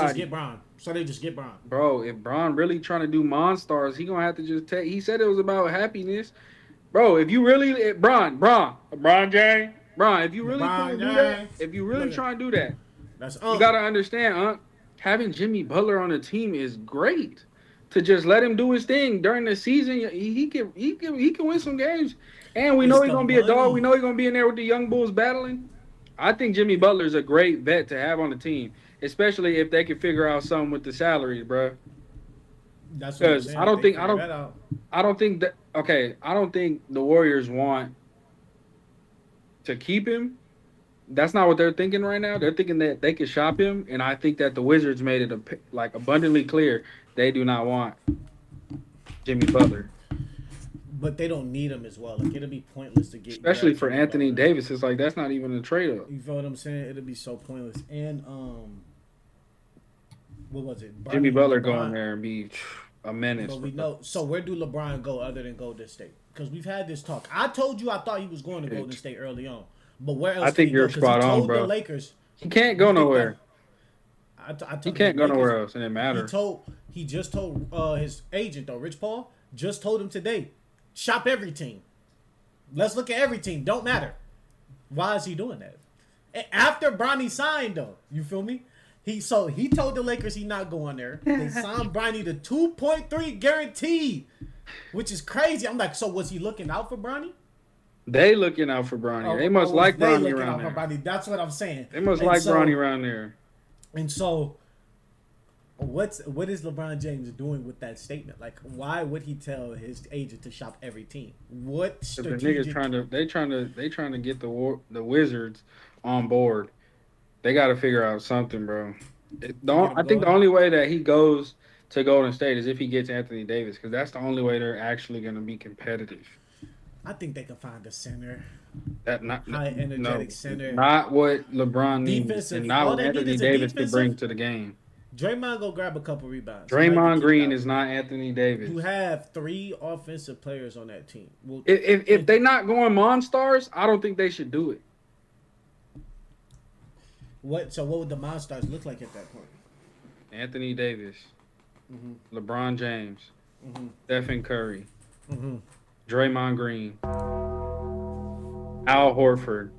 So they just get Bron. Bro, if Bron really trying to do Monstars, he going to have to just take. He said it was about happiness. Bro, if you really LeBron James, if you really trying to do that, if you really trying to do that, you gotta understand, having Jimmy Butler on the team is great. To just let him do his thing during the season, he can win some games, and we know he's gonna be a dog. We know he's gonna be in there with the young bulls battling. I think Jimmy Butler is a great vet to have on the team, especially if they can figure out something with the salaries, bro. That's what I'm saying. I don't think the Warriors want to keep him. That's not what they're thinking right now. They're thinking that they could shop him, and I think that the Wizards made it abundantly clear they do not want Jimmy Butler. But they don't need him as well. Like, it'll be pointless to get, especially for Anthony Davis. It's like that's not even a trade-up. You feel what I'm saying? It'll be so pointless. And what was it? Jimmy Butler going there and be a menace. But we know. So where do LeBron go other than Golden State? Because we've had this talk. I told you I thought he was going to Golden State early on. But where else? I think you're spot on, bro. The Lakers. He can't go nowhere. He can't go nowhere else, and it matters. He just told his agent though, Rich Paul, just told him today, shop every team. Let's look at every team. Don't matter. Why is he doing that? After Bronny signed though, you feel me? He told the Lakers he's not going there. They signed Bronny to 2.3 guaranteed, which is crazy. I'm like, so was he looking out for Bronny? They looking out for Bronny. They must like Bronny around there. Bronny? That's what I'm saying. They must like Bronny around there. And so, what is LeBron James doing with that statement? Like, why would he tell his agent to shop every team? What strategic? The niggas trying to get the Wizards on board. They got to figure out something, bro. I think the only way that he goes to Golden State is if he gets Anthony Davis, because that's the only way they're actually going to be competitive. I think they can find a center. High energetic center. Not what LeBron needs, and not what Anthony Davis could bring to the game. Draymond go grab a couple rebounds. Draymond Green is not Anthony Davis. You have 3 offensive players on that team. If they're not going Monstars, I don't think they should do it. What would the Monstars look like at that point? Anthony Davis, LeBron James, Stephen Curry, Draymond Green, Al Horford,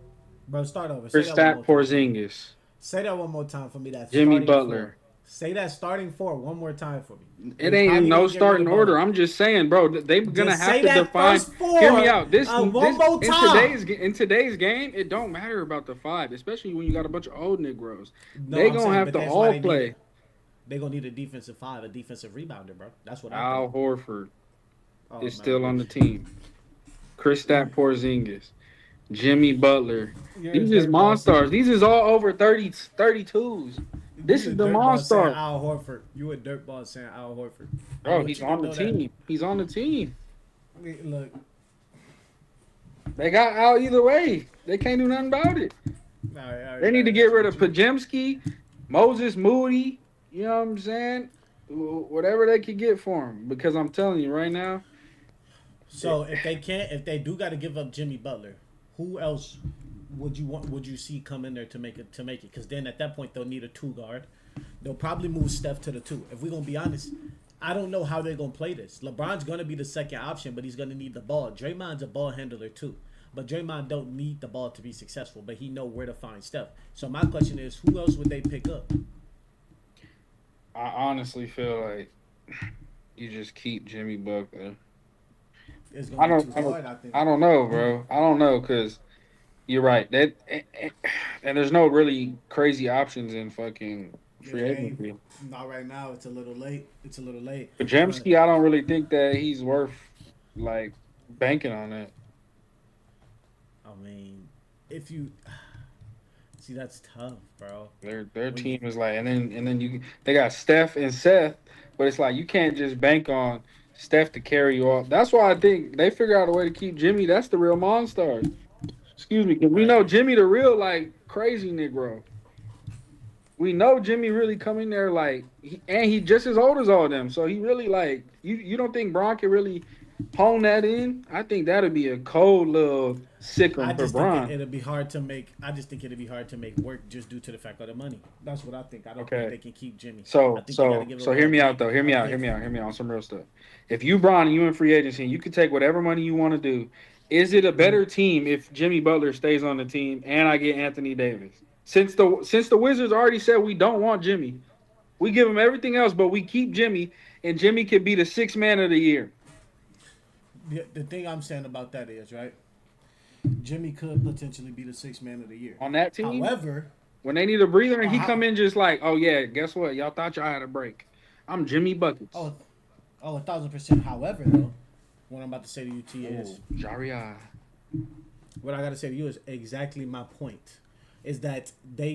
bro. Start over. Kristaps Porzingis. Say that one more time for me. That's Jimmy Butler. Say that starting 4 one more time for me. It ain't in no starting order. I'm just saying, bro. They're gonna have to define. Hear me out. In today's game, it don't matter about the 5, especially when you got a bunch of old Negroes. They gonna have to all play. They're gonna need a defensive 5, a defensive rebounder, bro. That's what Al Horford is still on the team. Kristaps Porzingis, Jimmy Butler. You're a These is dirtball saying, monsters. These is all over 32s. This you a is the dirtball saying monster. Al Horford. You a dirtball saying Al Horford. I Bro, want he's you to on the know that. team. He's on the team. I mean, look. They got out either way. They can't do nothing about it. All right, They need to get rid of Pajemski, Moses Moody. You know what I'm saying? Whatever they could get for him. Because I'm telling you right now. So if they do got to give up Jimmy Butler, who else would you see come in there to make it? Because then at that point they'll need a 2 guard. They'll probably move Steph to the 2. If we're gonna be honest, I don't know how they're gonna play this. LeBron's gonna be the second option, but he's gonna need the ball. Draymond's a ball handler too, but Draymond don't need the ball to be successful. But he know where to find Steph. So my question is, who else would they pick up? I honestly feel like you just keep Jimmy Butler. It's gonna be too hard, I think. I don't know, bro. I don't know because you're right. And there's no really crazy options in fucking free agency. Not right now. It's a little late. But Pajemski, I don't really think that he's worth like banking on it. I mean, if you see, that's tough, bro. Their team is like, and then they got Steph and Seth, but it's like you can't just bank on Steph to carry you off. That's why I think they figure out a way to keep Jimmy. That's the real monster. Excuse me, because we know Jimmy the real like crazy Negro. We know Jimmy really come in there like, he just as old as all of them. So he really like, you don't think Bron can really hone that in? I think that'd be a cold little sickle for Bron. It'll be hard to make. I just think it'll be hard to make work just due to the fact of the money. That's what I think. I don't think they can keep Jimmy. So hear me out though. Hear me out on some real stuff. If you Bron and you in free agency, you can take whatever money you want to do. Is it a better team if Jimmy Butler stays on the team and I get Anthony Davis? Since the Wizards already said we don't want Jimmy, we give him everything else, but we keep Jimmy, and Jimmy could be the 6th man of the year. The thing I'm saying about that is, right, Jimmy could potentially be the 6th man of the year on that team. However, when they need a breather and he come in just like, oh yeah, guess what? Y'all thought y'all had a break. I'm Jimmy Buckets. Oh, 1,000%. However, though, what I'm about to say to you, T, is Jaria. What I got to say to you is exactly my point. Is that they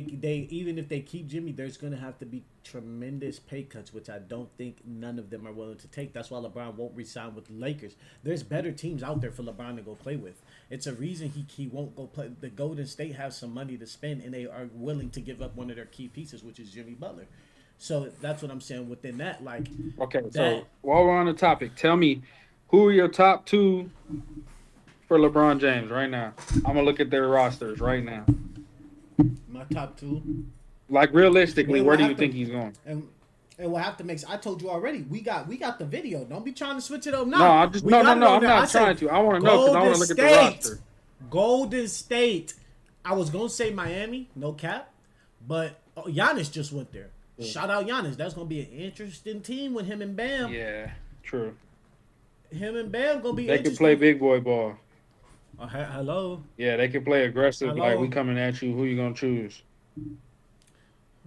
even if they keep Jimmy, there's going to have to be tremendous pay cuts, which I don't think none of them are willing to take. That's why LeBron won't re-sign with the Lakers. There's better teams out there for LeBron to go play with. It's a reason he won't go play. The Golden State has some money to spend, and they are willing to give up one of their key pieces, which is Jimmy Butler. So that's what I'm saying within that. Like, okay, so while we're on the topic, tell me who are your top 2 for LeBron James right now? I'm going to look at their rosters right now. My top 2. Like realistically, where do you think he's going? And we'll have to make. I told you already. We got the video. Don't be trying to switch it up now. No, I'm not trying to. I want to know because I want to look at the roster. Golden State. I was gonna say Miami, no cap, but Giannis just went there. Yeah. Shout out Giannis. That's gonna be an interesting team with him and Bam. Yeah, true. Him and Bam gonna be. They can play big boy ball. Hello. Yeah, they can play aggressive. Hello. Like we coming at you. Who you gonna choose?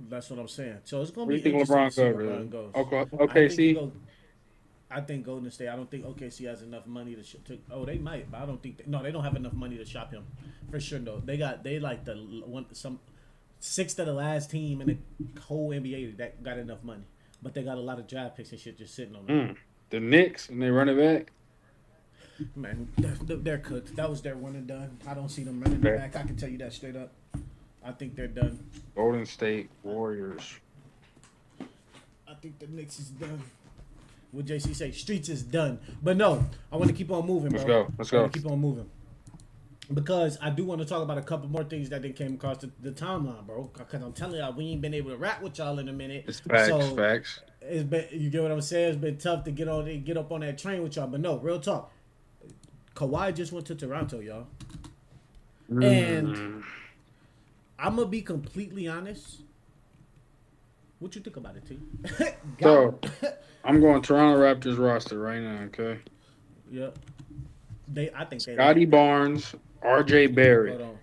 That's what I'm saying. So it's gonna be. Where do you think LeBron goes? Okay, see. I think Golden State. I don't think OKC has enough money to. Oh, they might, but I don't think. They don't have enough money to shop him. For sure, no. They like the 6th of the last team in the whole NBA that got enough money, but they got a lot of draft picks and shit just sitting on them. The Knicks and they run it back. Man, they're cooked. That was their one and done. I don't see them running it back. I can tell you that straight up. I think they're done. Golden State Warriors. I think the Knicks is done. What JC say? Streets is done. But no, I want to keep on moving, bro. Let's go. Keep on moving. Because I do want to talk about a couple more things that they came across the timeline, bro. Because I'm telling y'all, we ain't been able to rap with y'all in a minute. It's facts. It's been, you get what I'm saying? It's been tough to get up on that train with y'all. But no, real talk. Kawhi just went to Toronto, y'all. And I'm going to be completely honest. What you think about it, T? So, I'm going Toronto Raptors roster right now, okay? Yep. I think Scotty Barnes, R.J. Barrett. Hold on.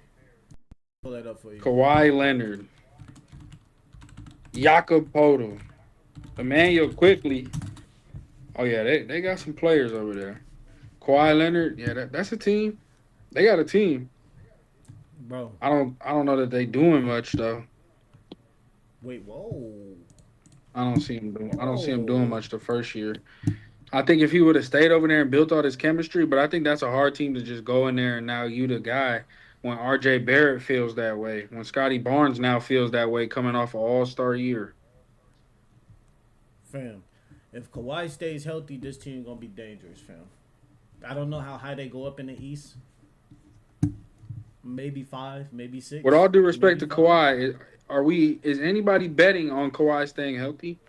Pull that up for you. Kawhi Leonard. Jakob Poeltl. Emmanuel Quickly. Oh, yeah, they got some players over there. Kawhi Leonard, yeah, that's a team. They got a team. bro. I don't know that they doing much though. Wait, whoa. I don't see him doing. I don't see him doing Whoa. much the first year. I think if he would have stayed over there and built all this chemistry, but I think that's a hard team to just go in there and now you the guy. When R.J. Barrett feels that way, when Scotty Barnes now feels that way, coming off an All-Star year. Fam, if Kawhi stays healthy, this team gonna be dangerous, fam. I don't know how high they go up in the East. Maybe 5, maybe 6. With all due respect to maybe 5. Kawhi, is anybody betting on Kawhi staying healthy?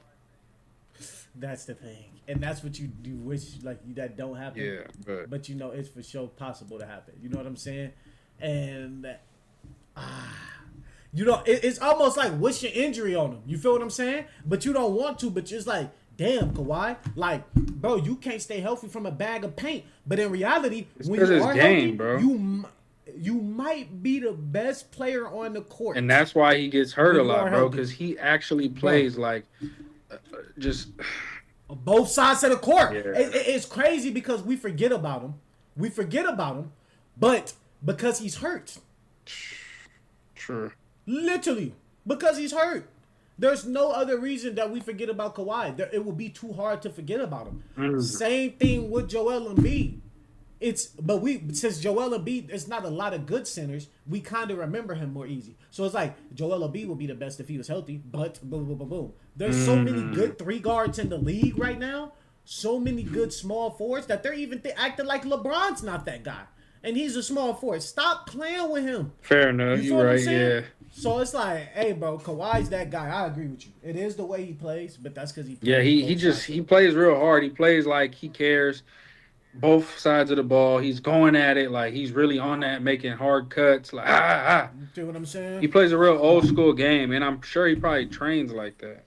That's the thing, and that's what you wish like that don't happen. Yeah, but you know it's for sure possible to happen. You know what I'm saying? And you know it's almost like wishing injury on him. You feel what I'm saying? But you don't want to. But you're just like, damn, Kawhi, like, bro, you can't stay healthy from a bag of paint. But in reality, it's when you are game, healthy, bro. you might be the best player on the court. And that's why he gets hurt a lot, bro, because healthy. he actually plays like just both sides of the court. Yeah. It's crazy because we forget about him. But because he's hurt. Sure. Literally, because he's hurt. There's no other reason that we forget about Kawhi. It will be too hard to forget about him. Same thing with Joel Embiid. Since Joel Embiid, it's not a lot of good centers, we kind of remember him more easy. So it's like Joel Embiid would be the best if he was healthy, but boom, boom, boom, boom. There's so many good 3 guards in the league right now, so many good small forwards that they're even acting like LeBron's not that guy, and he's a small forward. Stop playing with him. Fair enough, you're right, yeah. So it's like, hey, bro, Kawhi's that guy. I agree with you. It is the way he plays, but that's because he. Yeah, he plays real hard. He plays like he cares. Both sides of the ball, he's going at it like he's really on that, making hard cuts. Like You see what I'm saying? He plays a real old school game, and I'm sure he probably trains like that.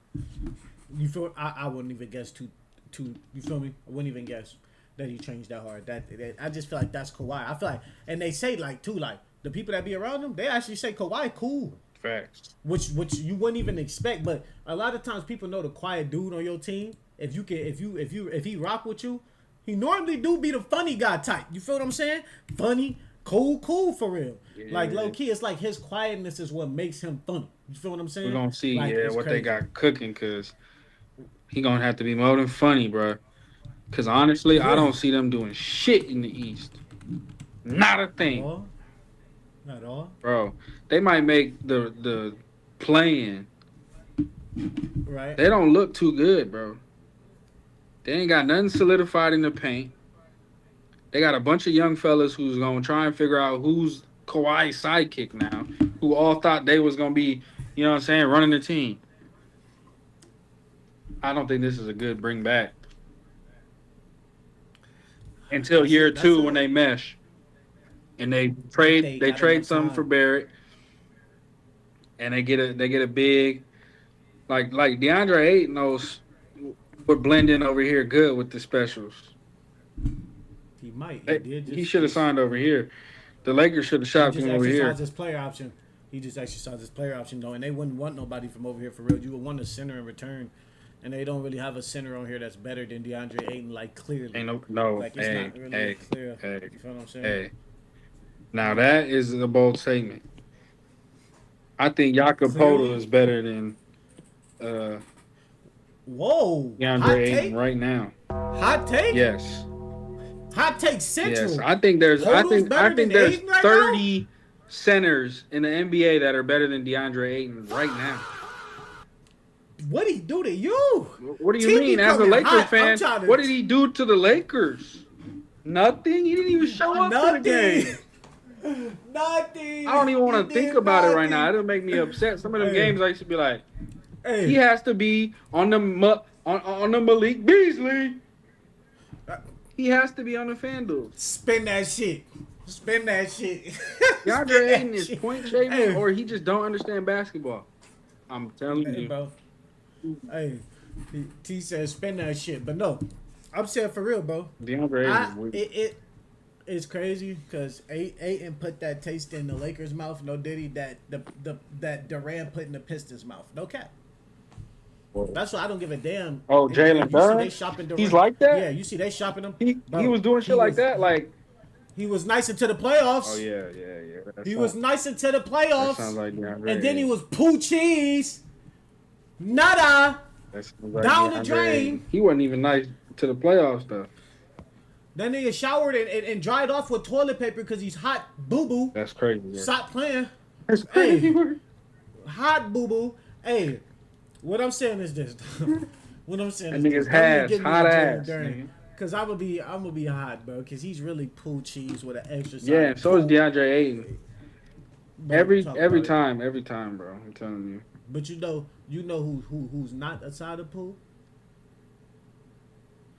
You feel? I wouldn't even guess two. You feel me? I wouldn't even guess that he trains that hard. That I just feel like that's Kawhi. I feel like, and they say like too, like the people that be around him, they actually say Kawhi cool. Facts. Which you wouldn't even expect, but a lot of times people know the quiet dude on your team. If he rock with you. He normally do be the funny guy type. You feel what I'm saying? Funny, cool for real. Yeah. Like low key, it's like his quietness is what makes him funny. You feel what I'm saying? We're gonna see, like, what they got cooking, cause he gonna have to be more than funny, bro. Cause honestly, I don't see them doing shit in the East. Not a thing. Not at all. Bro, they might make the play-in. Right. They don't look too good, bro. They ain't got nothing solidified in the paint. They got a bunch of young fellas who's going to try and figure out who's Kawhi's sidekick now, who all thought they was going to be, you know what I'm saying, running the team. I don't think this is a good bring back. Until year 2 when they mesh. And they trade something for Barrett. And they get a big, like DeAndre Ayton knows would blend in over here good with the specials. He might. He should have signed over here. The Lakers should have shopped him over here. He just exercised his player option, though, and they wouldn't want nobody from over here for real. You would want a center in return, and they don't really have a center on here that's better than DeAndre Ayton, like clearly. Ain't no. Like it's not really clear. You feel what I'm saying? Hey. Now that is a bold statement. I think Jakob Poeltl is better than. Whoa! DeAndre Ayton right now. Hot take? Yes. Hot take central. Yes, I think there's 30 right centers in the NBA that are better than DeAndre Ayton right now. What did he do to you? What do you mean? As a Lakers fan, what did he do to the Lakers? Nothing. He didn't even show up to the game. Nothing. I don't even want to think about it right now. It'll make me upset. Some of them games I used to be like, he has to be on the Malik Beasley. He has to be on the FanDuel. Spin that shit. DeAndre Ayton is point shaving, or he just don't understand basketball. I'm telling you, bro. Hey, T said spin that shit, but no, I'm saying for real, bro. DeAndre Ayton. It's crazy because Ayton put that taste in the Lakers' mouth. No diddy that Durant put in the Pistons' mouth. No cap. That's why I don't give a damn. Oh, Jalen Burns? He's like that? Yeah, you see they shopping him. He was doing shit like that? Like, He was nice into the playoffs. Oh yeah. He was nice into the playoffs. That sounds like DeAndre. And then he was poo cheese. Nada. Like down the drain. He wasn't even nice to the playoffs though. That nigga showered and dried off with toilet paper because he's hot boo boo. That's crazy. Bro. Stop playing. That's crazy. Hey, hot boo boo. Hey, what I'm saying is this. What I'm saying that is nigga's ass, hot ass. Cause I'm gonna be hot, bro. Cause he's really poo cheese with an extra side. Yeah, so is DeAndre Ayton. Bro, every time, bro. I'm telling you. But you know who's not a side of poo?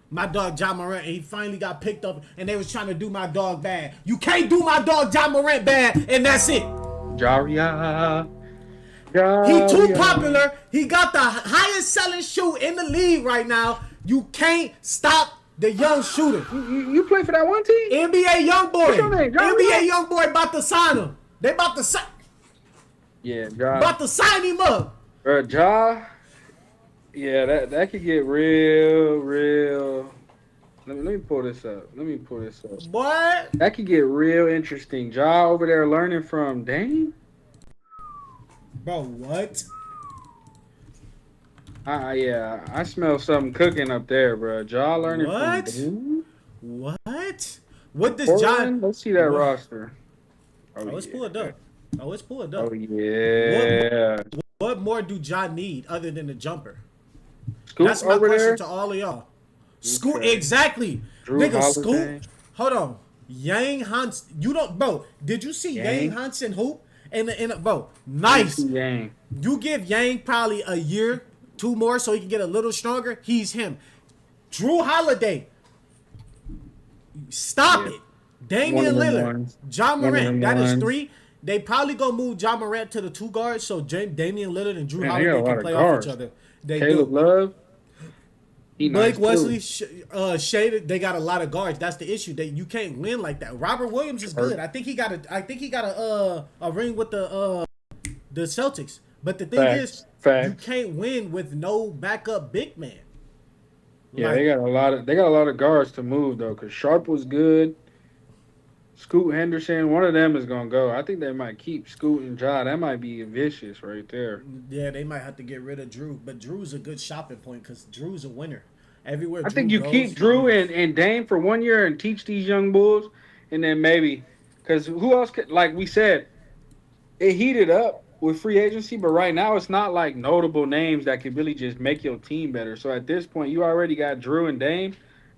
My dog Ja Morant. He finally got picked up, and they was trying to do my dog bad. You can't do my dog Ja Morant bad, and that's it. Jaria. He too popular. He got the highest selling shoe in the league right now. You can't stop the young shooter. You play for that one team? NBA young boy. What's your name? NBA young boy about to sign him. They about to sign. Yeah, Ja. About to sign him up. Ja. Yeah, that could get real. Let me pull this up. What? That could get real interesting. Ja over there learning from Dame. Bro, what? Yeah, I smell something cooking up there, bro. Ja learning from Dame. What? What does Portland? Ja? Let's see that roster. It's pulled up. It's pulled up. Oh yeah. What more do Ja need other than the jumper? Scoot That's my over question there? to all of y'all. Scoot, Okay. exactly. Drew Nigga, Holiday. Scoot. Hold on. Yang Hansen. You don't, bro. Did you see Yang Hansen hoop? Bro, nice. Yang. You give Yang probably a year, 2 more, so he can get a little stronger. He's him. Drew Holiday. Stop it. Damian Lillard. Ja Morant. That is 3. They probably gonna move Ja Morant to the 2 guards, so Damian Lillard and Drew Holiday can play off each other. Caleb Love. Blake Wesley, Shaded. They got a lot of guards. That's the issue. You can't win like that. Robert Williams is good. I think he got a ring with the Celtics. But the thing is, you can't win with no backup big man. Yeah, they got a lot of guards to move though. Cause Sharp was good. Scoot Henderson, one of them is gonna go. I think they might keep Scoot and Ja. That might be vicious right there. Yeah, they might have to get rid of Drew, but Drew's a good shopping point because Drew's a winner. Everywhere. I think you keep Drew and Dame for 1 year and teach these young bulls, and then maybe, because who else could? Like we said, it heated up with free agency, but right now it's not like notable names that could really just make your team better. So at this point, you already got Drew and Dame.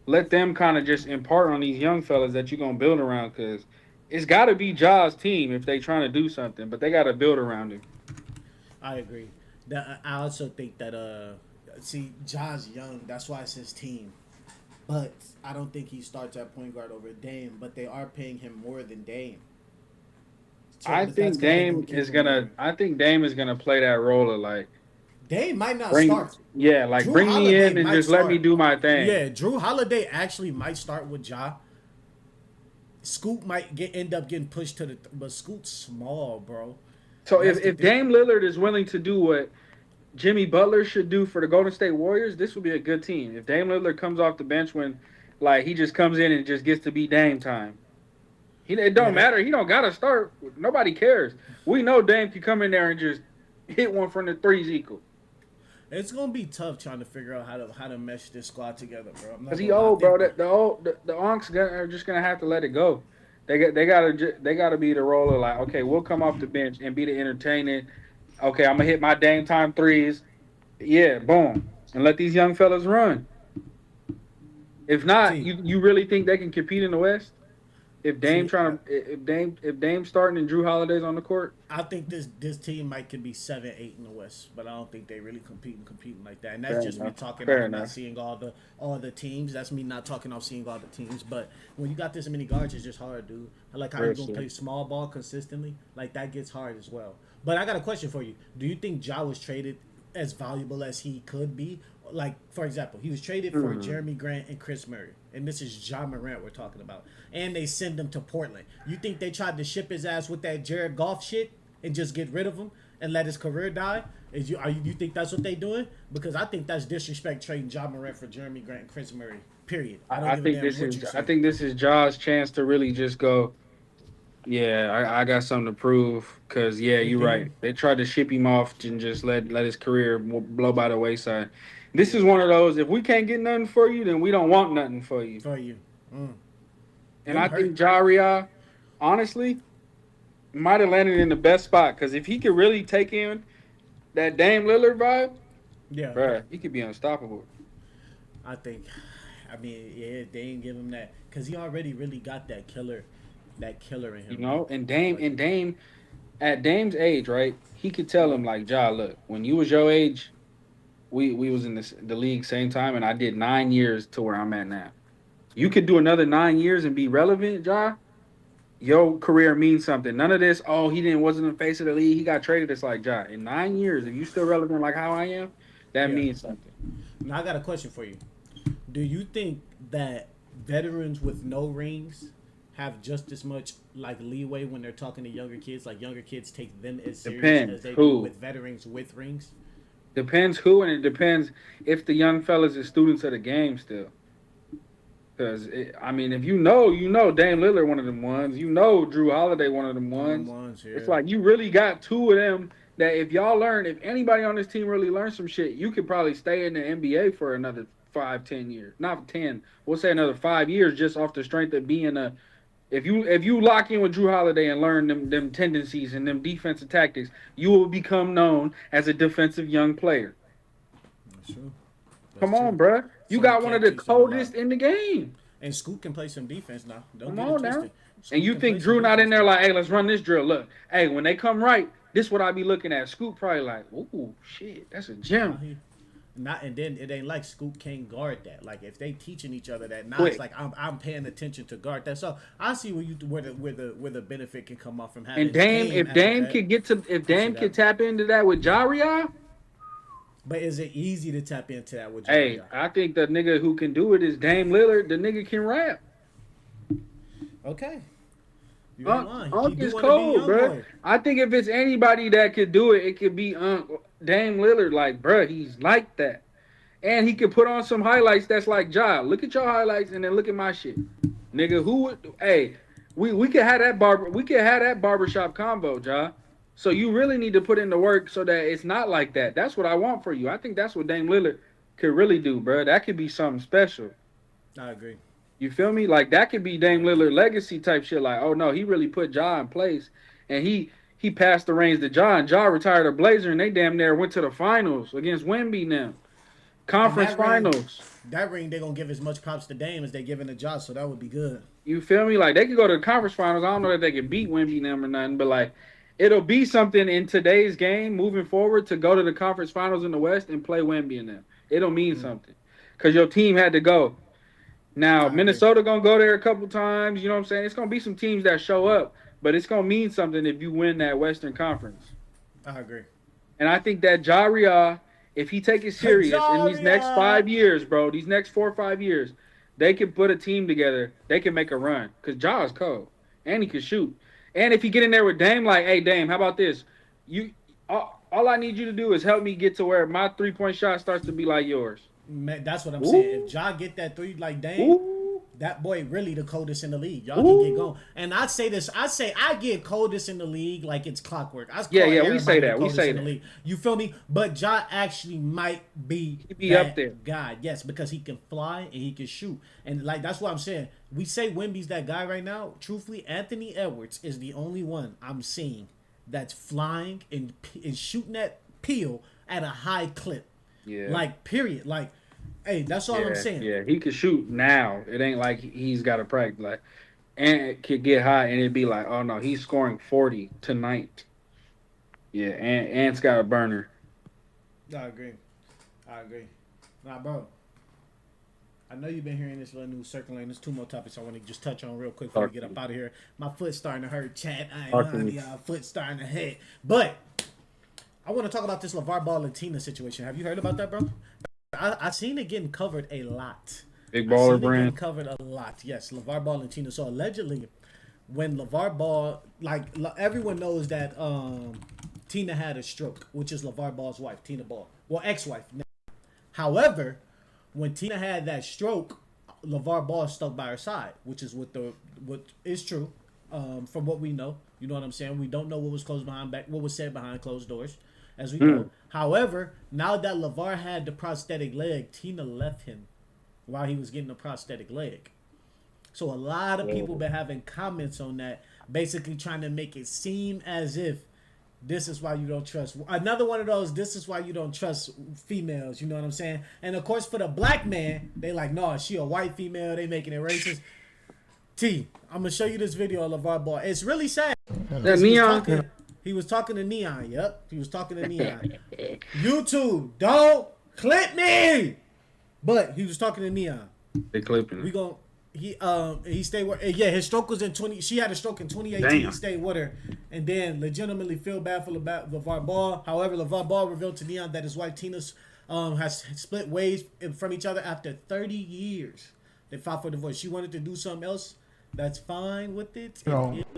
Let them kind of just impart on these young fellas that you're going to build around, because it's got to be Ja's team if they trying to do something, but they got to build around him. I agree. I also think that, Ja's young. That's why it's his team. But I don't think he starts at point guard over Dame, but they are paying him more than Dame. So, I think Dame is going to play that role of like, Dame might not start. Yeah, like Drew bring Holiday me in and just let me do my thing. Yeah, Drew Holiday actually might start with Ja. Scoot might end up getting pushed to the but Scoot's small, bro. So if Dame Lillard is willing to do what Jimmy Butler should do for the Golden State Warriors, this would be a good team. If Dame Lillard comes off the bench when like he just comes in and just gets to be Dame time. It don't matter. He don't gotta start. Nobody cares. We know Dame can come in there and just hit one from the threes equal. It's gonna be tough trying to figure out how to mesh this squad together, bro. Cause he old, bro. The Onks are just gonna have to let it go. They gotta be the role of like, okay, we'll come off the bench and be the entertaining. Okay, I'm gonna hit my Dame time threes. Yeah, boom, and let these young fellas run. If not, you really think they can compete in the West? If Dame if Dame starting and Drew Holiday's on the court, I think this team could be 7-8 in the West, but I don't think they really competing like that. And that's just me talking off not seeing all the teams. That's me not talking off seeing all the teams. But when you got this many guards, it's just hard, dude. I like how you're gonna play small ball consistently. Like that gets hard as well. But I got a question for you. Do you think Ja was traded as valuable as he could be? Like, for example, he was traded for Jeremy Grant and Chris Murray. And this is Ja Morant we're talking about. And they send him to Portland. You think they tried to ship his ass with that Jared Goff shit and just get rid of him and let his career die? You think that's what they doing? Because I think that's disrespect trading Ja Morant for Jeremy Grant and Chris Murray. Period. I think this is Ja's chance to really just go. Yeah, I got something to prove. Cause yeah, you're right. They tried to ship him off and just let his career blow by the wayside. This is one of those. If we can't get nothing for you, then we don't want nothing for you. And I think Jaria, honestly, might have landed in the best spot. Because if he could really take in that Dame Lillard vibe, bruh, he could be unstoppable. I think. I mean, yeah, they ain't give him that because he already really got that killer in him. You know, and Dame, at Dame's age, right? He could tell him like, Ja, look, when you was your age, we was in the league same time, and I did 9 years to where I'm at now. You could do another 9 years and be relevant, Ja. Your career means something. None of this. Oh, wasn't the face of the league. He got traded. It's like, Ja, in 9 years, if you still relevant like how I am, that means something. Now I got a question for you. Do you think that veterans with no rings have just as much like leeway when they're talking to younger kids? Like younger kids take them as serious as they do with veterans with rings? Depends who, and it depends if the young fellas are students of the game still. Because, I mean, if you know Dame Lillard one of them ones. You know Drew Holiday one of them ones. It's like you really got two of them that if anybody on this team really learns some shit, you could probably stay in the NBA for another 5-10 years. Not 10. We'll say another 5 years just off the strength of being if you lock in with Drew Holiday and learn them tendencies and them defensive tactics, you will become known as a defensive young player. That's true. Come on, bro. You got one of the coldest in the game. And Scoot can play some defense now. Come on now. And you think Drew not in there like, hey, let's run this drill. Look, hey, when they come right, this what I be looking at. Scoot probably like, ooh, shit, that's a gem. And then it ain't like Scoot can't guard that. Like if they teaching each other that, now it's like I'm paying attention to guard that. So I see where the benefit can come off from having. And if Dame could tap into that with Jaria. But is it easy to tap into that with Jaria? Hey, I think the nigga who can do it is Dame Lillard. The nigga can rap. Okay. Unk is cold, bro. I think if it's anybody that could do it, it could be Dame Lillard. Like, bro, he's like that. And he could put on some highlights that's like, Ja, look at your highlights and then look at my shit. Nigga, we could have that barbershop combo, Ja. So you really need to put in the work so that it's not like that. That's what I want for you. I think that's what Dame Lillard could really do, bro. That could be something special. I agree. You feel me? Like that could be Dame Lillard legacy type shit. Like, oh no, he really put Ja in place, and he passed the reins to Ja, and Ja retired a Blazer, and they damn near went to the finals against Wemby now, conference finals. That ring they gonna give as much props to Dame as they giving to Ja, so that would be good. You feel me? Like they could go to the conference finals. I don't know if they could beat Wemby them or nothing, but like it'll be something in today's game moving forward to go to the conference finals in the West and play Wemby in them. It'll mean something because your team had to go. Now, Minnesota going to go there a couple times. You know what I'm saying? It's going to be some teams that show up, but it's going to mean something if you win that Western Conference. I agree. And I think that Jaria, if he take it serious in these next 5 years, bro, these next 4 or 5 years, they can put a team together. They can make a run because Ja is cold, and he can shoot. And if you get in there with Dame, like, hey, Dame, how about this? All I need you to do is help me get to where my three-point shot starts to be like yours. Man, that's what I'm saying. If Ja get that three like Dame, that boy really the coldest in the league. Y'all can get going. And I say this, I get coldest in the league like it's clockwork. We say that. We say that. League. You feel me? But Ja actually might be up there. Guy, yes, because he can fly and he can shoot. And like that's what I'm saying. We say Wemby's that guy right now. Truthfully, Anthony Edwards is the only one I'm seeing that's flying and shooting that peel at a high clip. Yeah. Like, period. Like, hey, that's all I'm saying. Yeah, he could shoot now. It ain't like he's got to practice. Like, and it could get high, and it'd be like, oh, no, he's scoring 40 tonight. Yeah, and Ant's got a burner. I agree. Nah, bro. I know you've been hearing this little news circulating. There's 2 more topics I want to just touch on real quick before we get up out of here. My foot's starting to hurt, chat. I ain't lying to y'all. Foot's starting to hurt. But I want to talk about this LeVar Ball and Tina situation. Have you heard about that, bro? I seen it getting covered a lot. Big baller brand. Covered a lot. Yes, LeVar Ball and Tina. So allegedly, when LeVar Ball, like everyone knows that Tina had a stroke, which is LeVar Ball's wife, Tina Ball. Well, ex-wife. However, when Tina had that stroke, LeVar Ball stuck by her side, which is what is true, from what we know. You know what I'm saying? We don't know what was said behind closed doors, as we know. However, now that LeVar had the prosthetic leg, Tina left him while he was getting the prosthetic leg. So a lot of people been having comments on that, basically trying to make it seem as if this is why you don't trust. Another one of those, this is why you don't trust females, you know what I'm saying? And of course, for the black man, they like, no, she a white female, they making it racist. I'm going to show you this video of LeVar Ball. It's really sad. He was talking to Neon, yep. He was talking to Neon. YouTube, don't clip me! But he was talking to Neon. They clipping him. He stayed with his stroke was in 20. She had a stroke in 2018. Damn. He stayed with her, and then legitimately feel bad for LeVar Ball. However, LeVar Ball revealed to Neon that his wife Tina has split ways from each other after 30 years. They filed for divorce. She wanted to do something else. That's fine with it.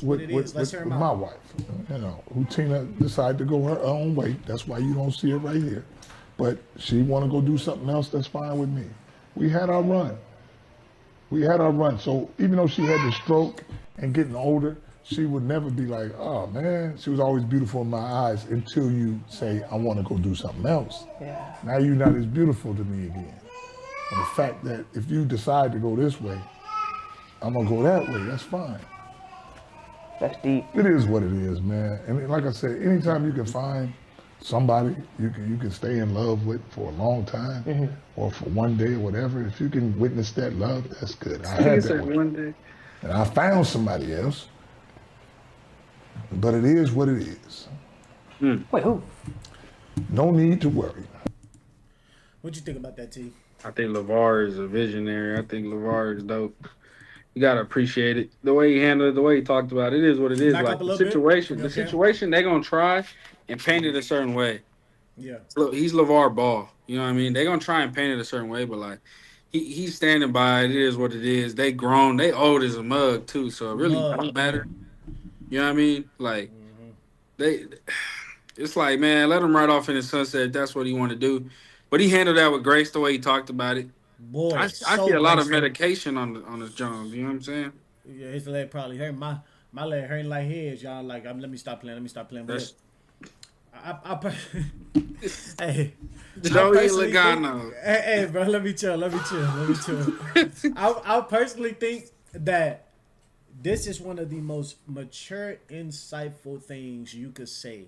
With my wife, who Tina decided to go her own way. That's why you don't see her right here. But she want to go do something else. That's fine with me. We had our run. So even though she had the stroke and getting older, she would never be like, oh man, she was always beautiful in my eyes until you say, I want to go do something else. Yeah. Now you're not as beautiful to me again. And the fact that if you decide to go this way, I'm going to go that way, that's fine. That's deep. It is what it is, man. And like I said, anytime you can find somebody you can stay in love with for a long time, or for one day or whatever. If you can witness that love, that's good. I had that one day, and I found somebody else. But it is what it is. Wait, who? No need to worry. What you think about that, T? I think LeVar is a visionary. I think LeVar is dope. You gotta appreciate it. The way he handled it, the way he talked about it, it is what it is. Back like the situation they're gonna try and paint it a certain way. Yeah. Look, he's LeVar Ball. You know what I mean? They're gonna try and paint it a certain way, but like he's standing by it. It is what it is. They grown, they old as a mug too, so it really don't matter. You know what I mean? Like it's like, man, let him ride off in the sunset if that's what he want to do. But he handled that with grace the way he talked about it. Boy, I see a lot of medication on his Jones. You know what I'm saying? Yeah, his leg probably hurt. My leg hurting like his. Y'all like, let me stop playing. But hey, Joey Logano. Hey, bro, let me chill. I personally think that this is one of the most mature, insightful things you could say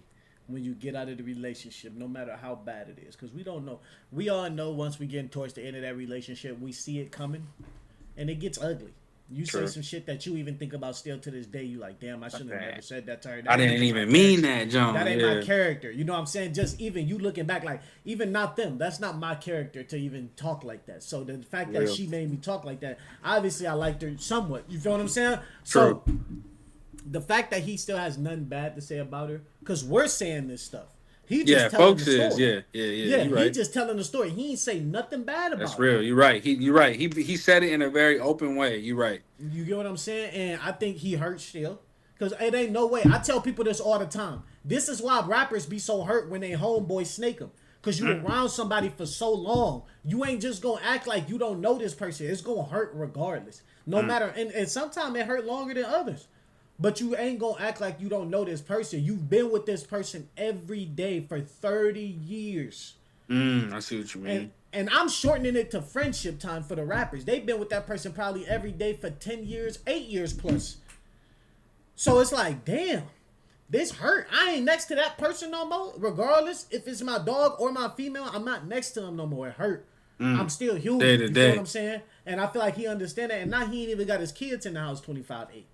when you get out of the relationship, no matter how bad it is. Because we don't know. We all know once we get towards the end of that relationship, we see it coming, and it gets ugly. You say some shit that you even think about still to this day. You like, damn, I shouldn't have never said that to her. I didn't even mean that, John. That ain't my character. You know what I'm saying? Just even you looking back, like, even not them. That's not my character to even talk like that. So the fact that she made me talk like that, obviously I liked her somewhat. You feel what I'm saying? So the fact that he still has nothing bad to say about her, because we're saying this stuff. He just telling the story. Yeah. He just telling the story. He ain't say nothing bad about it. That's real. You're right. You're right. He said it in a very open way. You're right. You get what I'm saying? And I think he hurt still. Because it ain't no way. I tell people this all the time. This is why rappers be so hurt when they homeboys snake them. Because you around somebody for so long. You ain't just going to act like you don't know this person. It's going to hurt regardless. No matter. And sometimes it hurt longer than others. But you ain't going to act like you don't know this person. You've been with this person every day for 30 years. I see what you mean. And I'm shortening it to friendship time for the rappers. They've been with that person probably every day for 10 years, 8 years plus. So it's like, damn, this hurt. I ain't next to that person no more. Regardless if it's my dog or my female, I'm not next to him no more. It hurt. I'm still human. You feel what I'm saying? And I feel like he understand that. And now he ain't even got his kids in the house 25-8.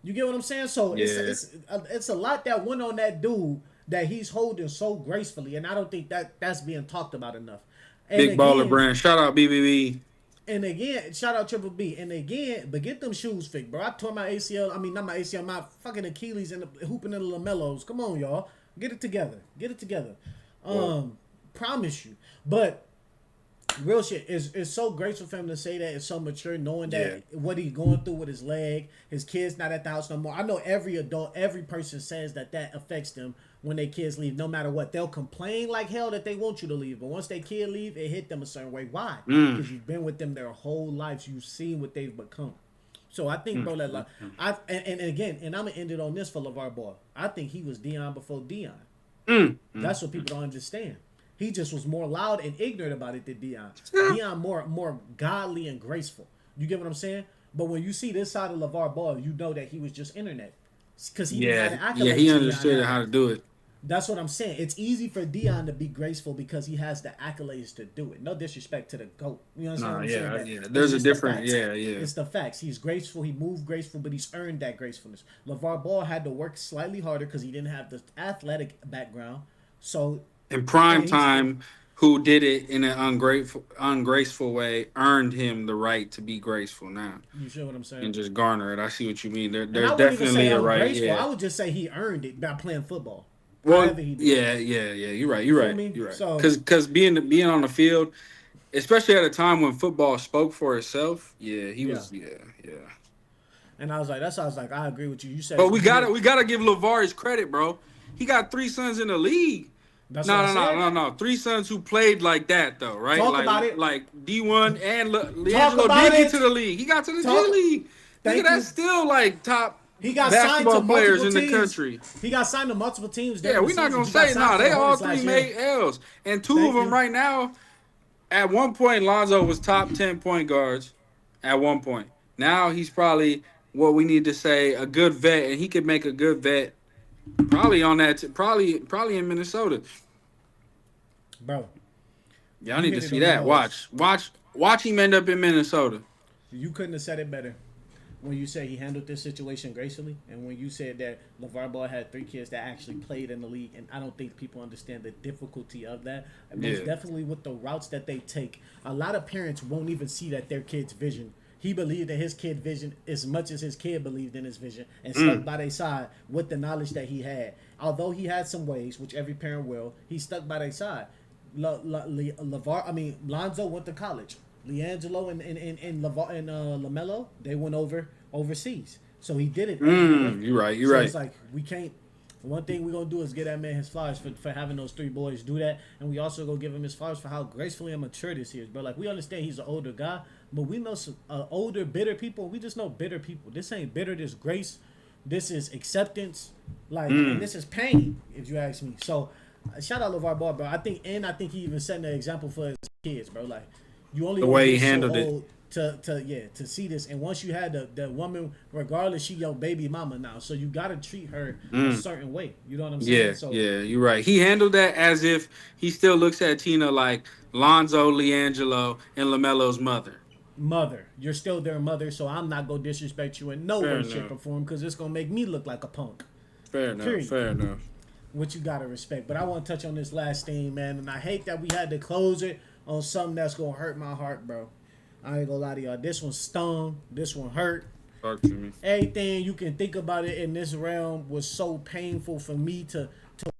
You get what I'm saying? So it's a lot that went on that dude that he's holding so gracefully, and I don't think that's being talked about enough. And Big baller brand. Shout out BBB. And again, shout out Triple B. And again, but get them shoes fixed, bro. I tore my ACL. I mean, not my ACL, my fucking Achilles and the hooping in the lamellos. Come on, y'all. Get it together. Promise you. But Real shit. It's so graceful for him to say that. It's so mature, knowing that what he's going through with his leg, his kid's not at the house no more. I know every adult, every person says that affects them when their kids leave, no matter what. They'll complain like hell that they want you to leave, but once their kid leave, it hit them a certain way. Why? Because you've been with them their whole lives. You've seen what they've become. So I think, bro, that and again, and I'm gonna end it on this for LeVar Ball. I think he was Dion before Dion. That's what people don't understand. He just was more loud and ignorant about it than Dion. Dion more godly and graceful. You get what I'm saying? But when you see this side of LeVar Ball, you know that he was just internet. Because he he understood how to do it. That's what I'm saying. It's easy for Dion to be graceful because he has the accolades to do it. No disrespect to the GOAT. You understand what I'm saying? Yeah. There's a different, It's the facts. He's graceful. He moved graceful, but he's earned that gracefulness. LeVar Ball had to work slightly harder because he didn't have the athletic background. So in prime time, who did it in an ungraceful way earned him the right to be graceful now. You see what I'm saying? And just garner it. I see what you mean. There's definitely a right. Yeah. I would just say he earned it by playing football. Well, yeah. You're right. You're right. So, because being on the field, especially at a time when football spoke for itself, he was. And I was like, I agree with you. You said, but we gotta give LeVar his credit, bro. He got 3 sons in the league. No. 3 sons who played like that though, right? Talk about it. Like D1 and Leangelo did get to the league. He got to the G League. That's still like top. He got basketball players in the country. He got signed to multiple teams. Yeah, we're not gonna say no. They all 3 made L's, and 2 of them right now. At one point, Lonzo was top 10 point guards. At one point, now he's probably what we need to say a good vet, and he could make a good vet. Probably on that. Probably in Minnesota. Bro, y'all need to see that. Watch him end up in Minnesota. You couldn't have said it better. When you say he handled this situation gracefully, and when you said that LeVar Ball had 3 kids that actually played in the league, and I don't think people understand the difficulty of that. Most definitely with the routes that they take. A lot of parents won't even see that their kid's vision. He believed in his kid's vision as much as his kid believed in his vision, and stuck by their side with the knowledge that he had. Although he had some ways, which every parent will, he stuck by their side. Lonzo went to college. LeAngelo and LaMelo, they went overseas. So he did it. You're right. It's like we can't. One thing we're gonna do is get that man his flowers for having those 3 boys do that, and we also gonna give him his flowers for how gracefully and mature this is, bro. Like we understand he's an older guy, but we know some older, bitter people. We just know bitter people. This ain't bitter. This grace. This is acceptance. And this is pain, if you ask me. So shout out LeVar Ball, bro. I think he even set an example for his kids, bro. Like. You only the way he handled it to see this, and once you had the woman, regardless, she your baby mama now, so you gotta treat her a certain way. You know what I'm saying? You're right. He handled that as if he still looks at Tina like Lonzo, LeAngelo, and LaMelo's mother. You're still their mother, so I'm not gonna disrespect you in no way, shape, or form because it's gonna make me look like a punk. Fair enough. What you gotta respect. But I want to touch on this last thing, man, and I hate that we had to close it on something that's gonna hurt my heart, bro. I ain't gonna lie to y'all. This one stung. This one hurt. Talk to me. Everything you can think about it in this realm was so painful for me to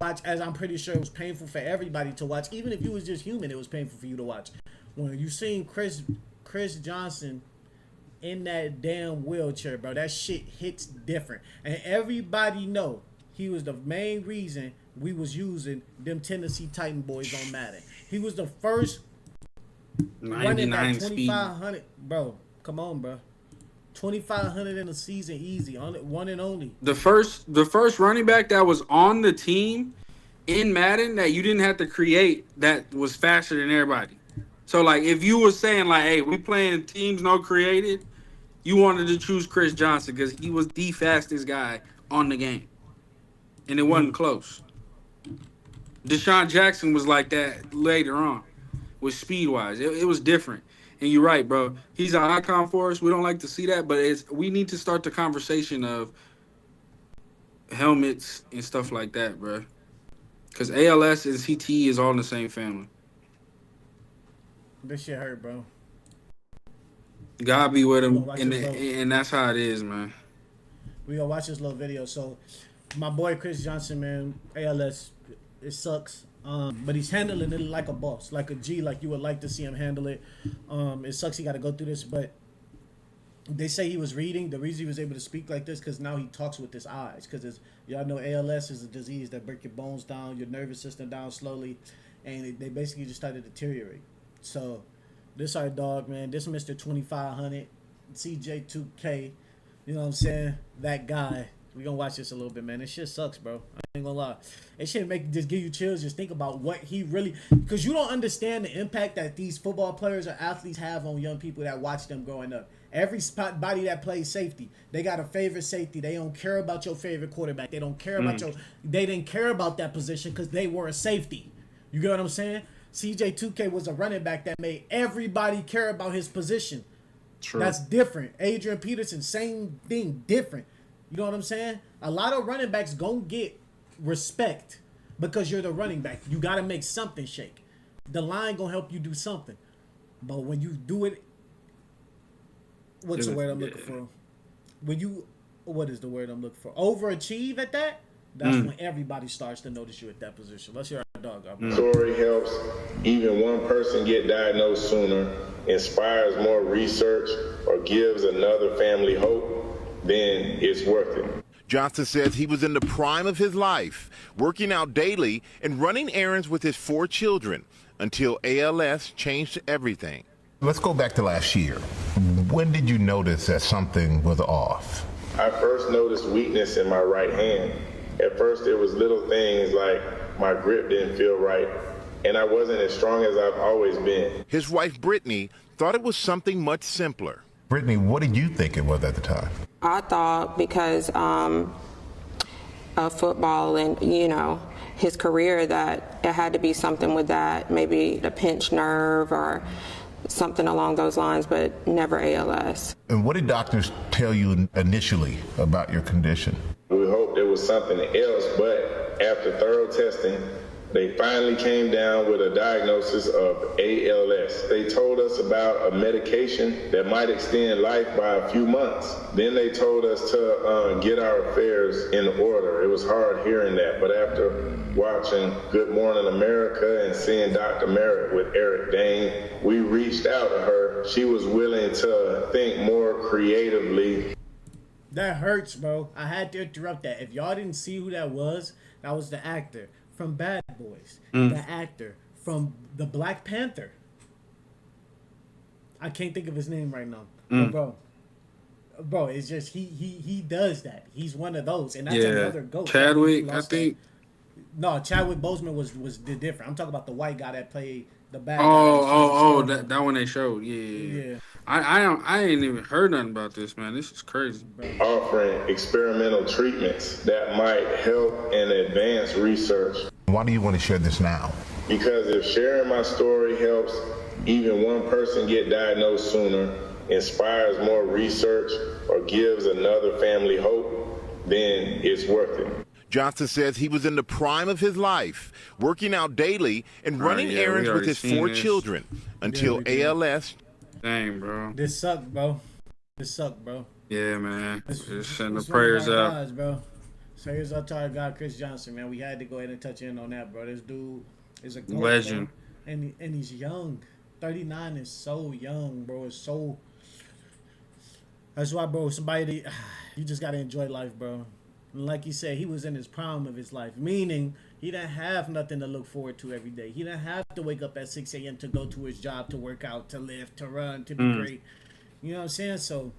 watch, as I'm pretty sure it was painful for everybody to watch. Even if you was just human, it was painful for you to watch. When you seen Chris Johnson in that damn wheelchair, bro, that shit hits different. And everybody know he was the main reason we was using them Tennessee Titan boys on Madden. He was the first running back 2,500, bro. Come on, bro. 2,500 in a season, easy, on it, one and only. The first running back that was on the team in Madden that you didn't have to create that was faster than everybody. So like, if you were saying like, hey, we playing teams no created, you wanted to choose Chris Johnson because he was the fastest guy on the game, and it wasn't close. Deshaun Jackson was like that later on. With speed-wise. It was different. And you're right, bro. He's an icon for us. We don't like to see that, but we need to start the conversation of helmets and stuff like that, bro. Because ALS and CTE is all in the same family. This shit hurt, bro. God be with him, and that's how it is, man. We gonna watch this little video. So, my boy Chris Johnson, man, ALS, it sucks. But he's handling it like a boss, like a G, like you would like to see him handle it. It sucks he got to go through this, but they say he was reading. The reason he was able to speak like this because now he talks with his eyes. Because y'all know ALS is a disease that breaks your bones down, your nervous system down slowly, and they basically just started to deteriorate. So this our dog, man. This Mr. 2500, CJ2K. You know what I'm saying? That guy. We gonna watch this a little bit, man. This shit sucks, bro. I ain't gonna lie. It should just give you chills. Just think about what he really, because you don't understand the impact that these football players or athletes have on young people that watch them growing up. Every body that plays safety, they got a favorite safety. They don't care about your favorite quarterback. They don't care about they didn't care about that position because they were a safety. You get what I'm saying? CJ2K was a running back that made everybody care about his position. True. That's different. Adrian Peterson, same thing, different. You know what I'm saying? A lot of running backs gonna get respect because you're the running back. You gotta make something shake. The line gonna help you do something. But when you do it, what's the word I'm looking for? What is the word I'm looking for? Overachieve at that? That's when everybody starts to notice you at that position. Let's hear our dog. Story helps even one person get diagnosed sooner, inspires more research, or gives another family hope, then it's worth it. Johnson says he was in the prime of his life, working out daily and running errands with his 4 children until ALS changed everything. Let's go back to last year. When did you notice that something was off? I first noticed weakness in my right hand. At first, it was little things like my grip didn't feel right, and I wasn't as strong as I've always been. His wife, Brittany, thought it was something much simpler. Brittany, what did you think it was at the time? I thought because of football and, his career that it had to be something with that, maybe the pinched nerve or something along those lines, but never ALS. And what did doctors tell you initially about your condition? We hoped it was something else, but after thorough testing, they finally came down with a diagnosis of ALS. They told us about a medication that might extend life by a few months. Then they told us to get our affairs in order. It was hard hearing that, but after watching Good Morning America and seeing Dr. Merritt with Eric Dane, we reached out to her. She was willing to think more creatively. That hurts, bro. I had to interrupt that. If y'all didn't see who that was the actor from Bad Boys, the actor from the Black Panther. I can't think of his name right now, but bro, it's just he does that. He's one of those, and that's another goat. Chadwick, I think. No, Chadwick Boseman was different. I'm talking about the white guy that played the bad. That one they showed. Yeah. I ain't even heard nothing about this, man. This is crazy. Offering experimental treatments that might help and advance research. Why do you want to share this now? Because if sharing my story helps even one person get diagnosed sooner, inspires more research, or gives another family hope, then it's worth it. Johnson says he was in the prime of his life, working out daily and running errands with his 4 children until ALS. Dang, bro. This sucked, bro. Yeah, man. Just send the prayers out. Guys, bro. Prayers up to our guy, Chris Johnson, man. We had to go ahead and touch in on that, bro. This dude is a goat, legend. Bro. And he's young. 39 is so young, bro. It's so... That's why, bro, you just got to enjoy life, bro. And like you said, he was in his prime of his life, meaning he didn't have nothing to look forward to every day. He didn't have to wake up at 6 a.m. to go to his job, to work out, to lift, to run, to be great. You know what I'm saying? So,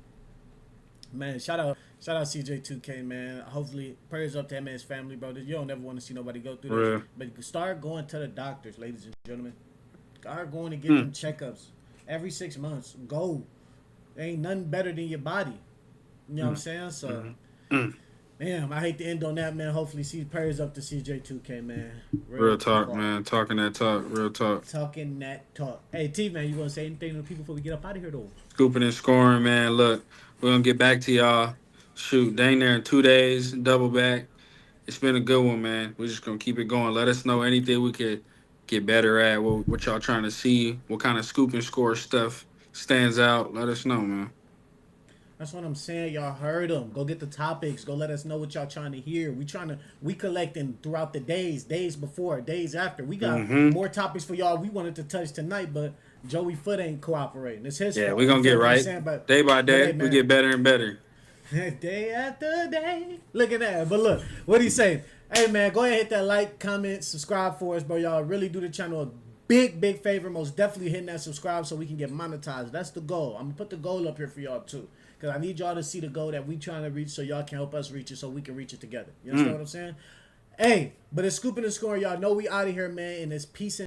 man, shout out CJ2K, man. Hopefully, prayers up to him and his family, bro. You don't ever want to see nobody go through this. But start going to the doctors, ladies and gentlemen. Start going to get them checkups every 6 months. Go. There ain't nothing better than your body. You know what I'm saying? So, damn, I hate to end on that, man. Hopefully, see prayers up to CJ2K, man. Real talk, man. Talking that talk. Real talk. Talking that talk. Hey, T, man, you want to say anything to the people before we get up out of here, though? Scooping and scoring, man. Look, we're going to get back to y'all. Shoot, dang there in 2 days, double back. It's been a good one, man. We're just going to keep it going. Let us know anything we could get better at, what y'all trying to see, what kind of scoop and score stuff stands out. Let us know, man. That's what I'm saying. Y'all heard them. Go get the topics. Go let us know what y'all trying to hear. We collecting throughout the days before, days after. We got more topics for y'all we wanted to touch tonight, but Joey Foot ain't cooperating. It's his fault. Yeah, we're going to get right. Day by day, we get better and better. Day after day. Look at that. But look, what he saying? Hey, man, go ahead and hit that like, comment, subscribe for us, bro. Y'all really do the channel a big favor. Most definitely hitting that subscribe so we can get monetized. That's the goal. I'm going to put the goal up here for y'all, too. Because I need y'all to see the goal that we trying to reach so y'all can help us reach it so we can reach it together. You understand what I'm saying? Hey, but it's Scooping and Scoring. Y'all know we out of here, man, and it's peace and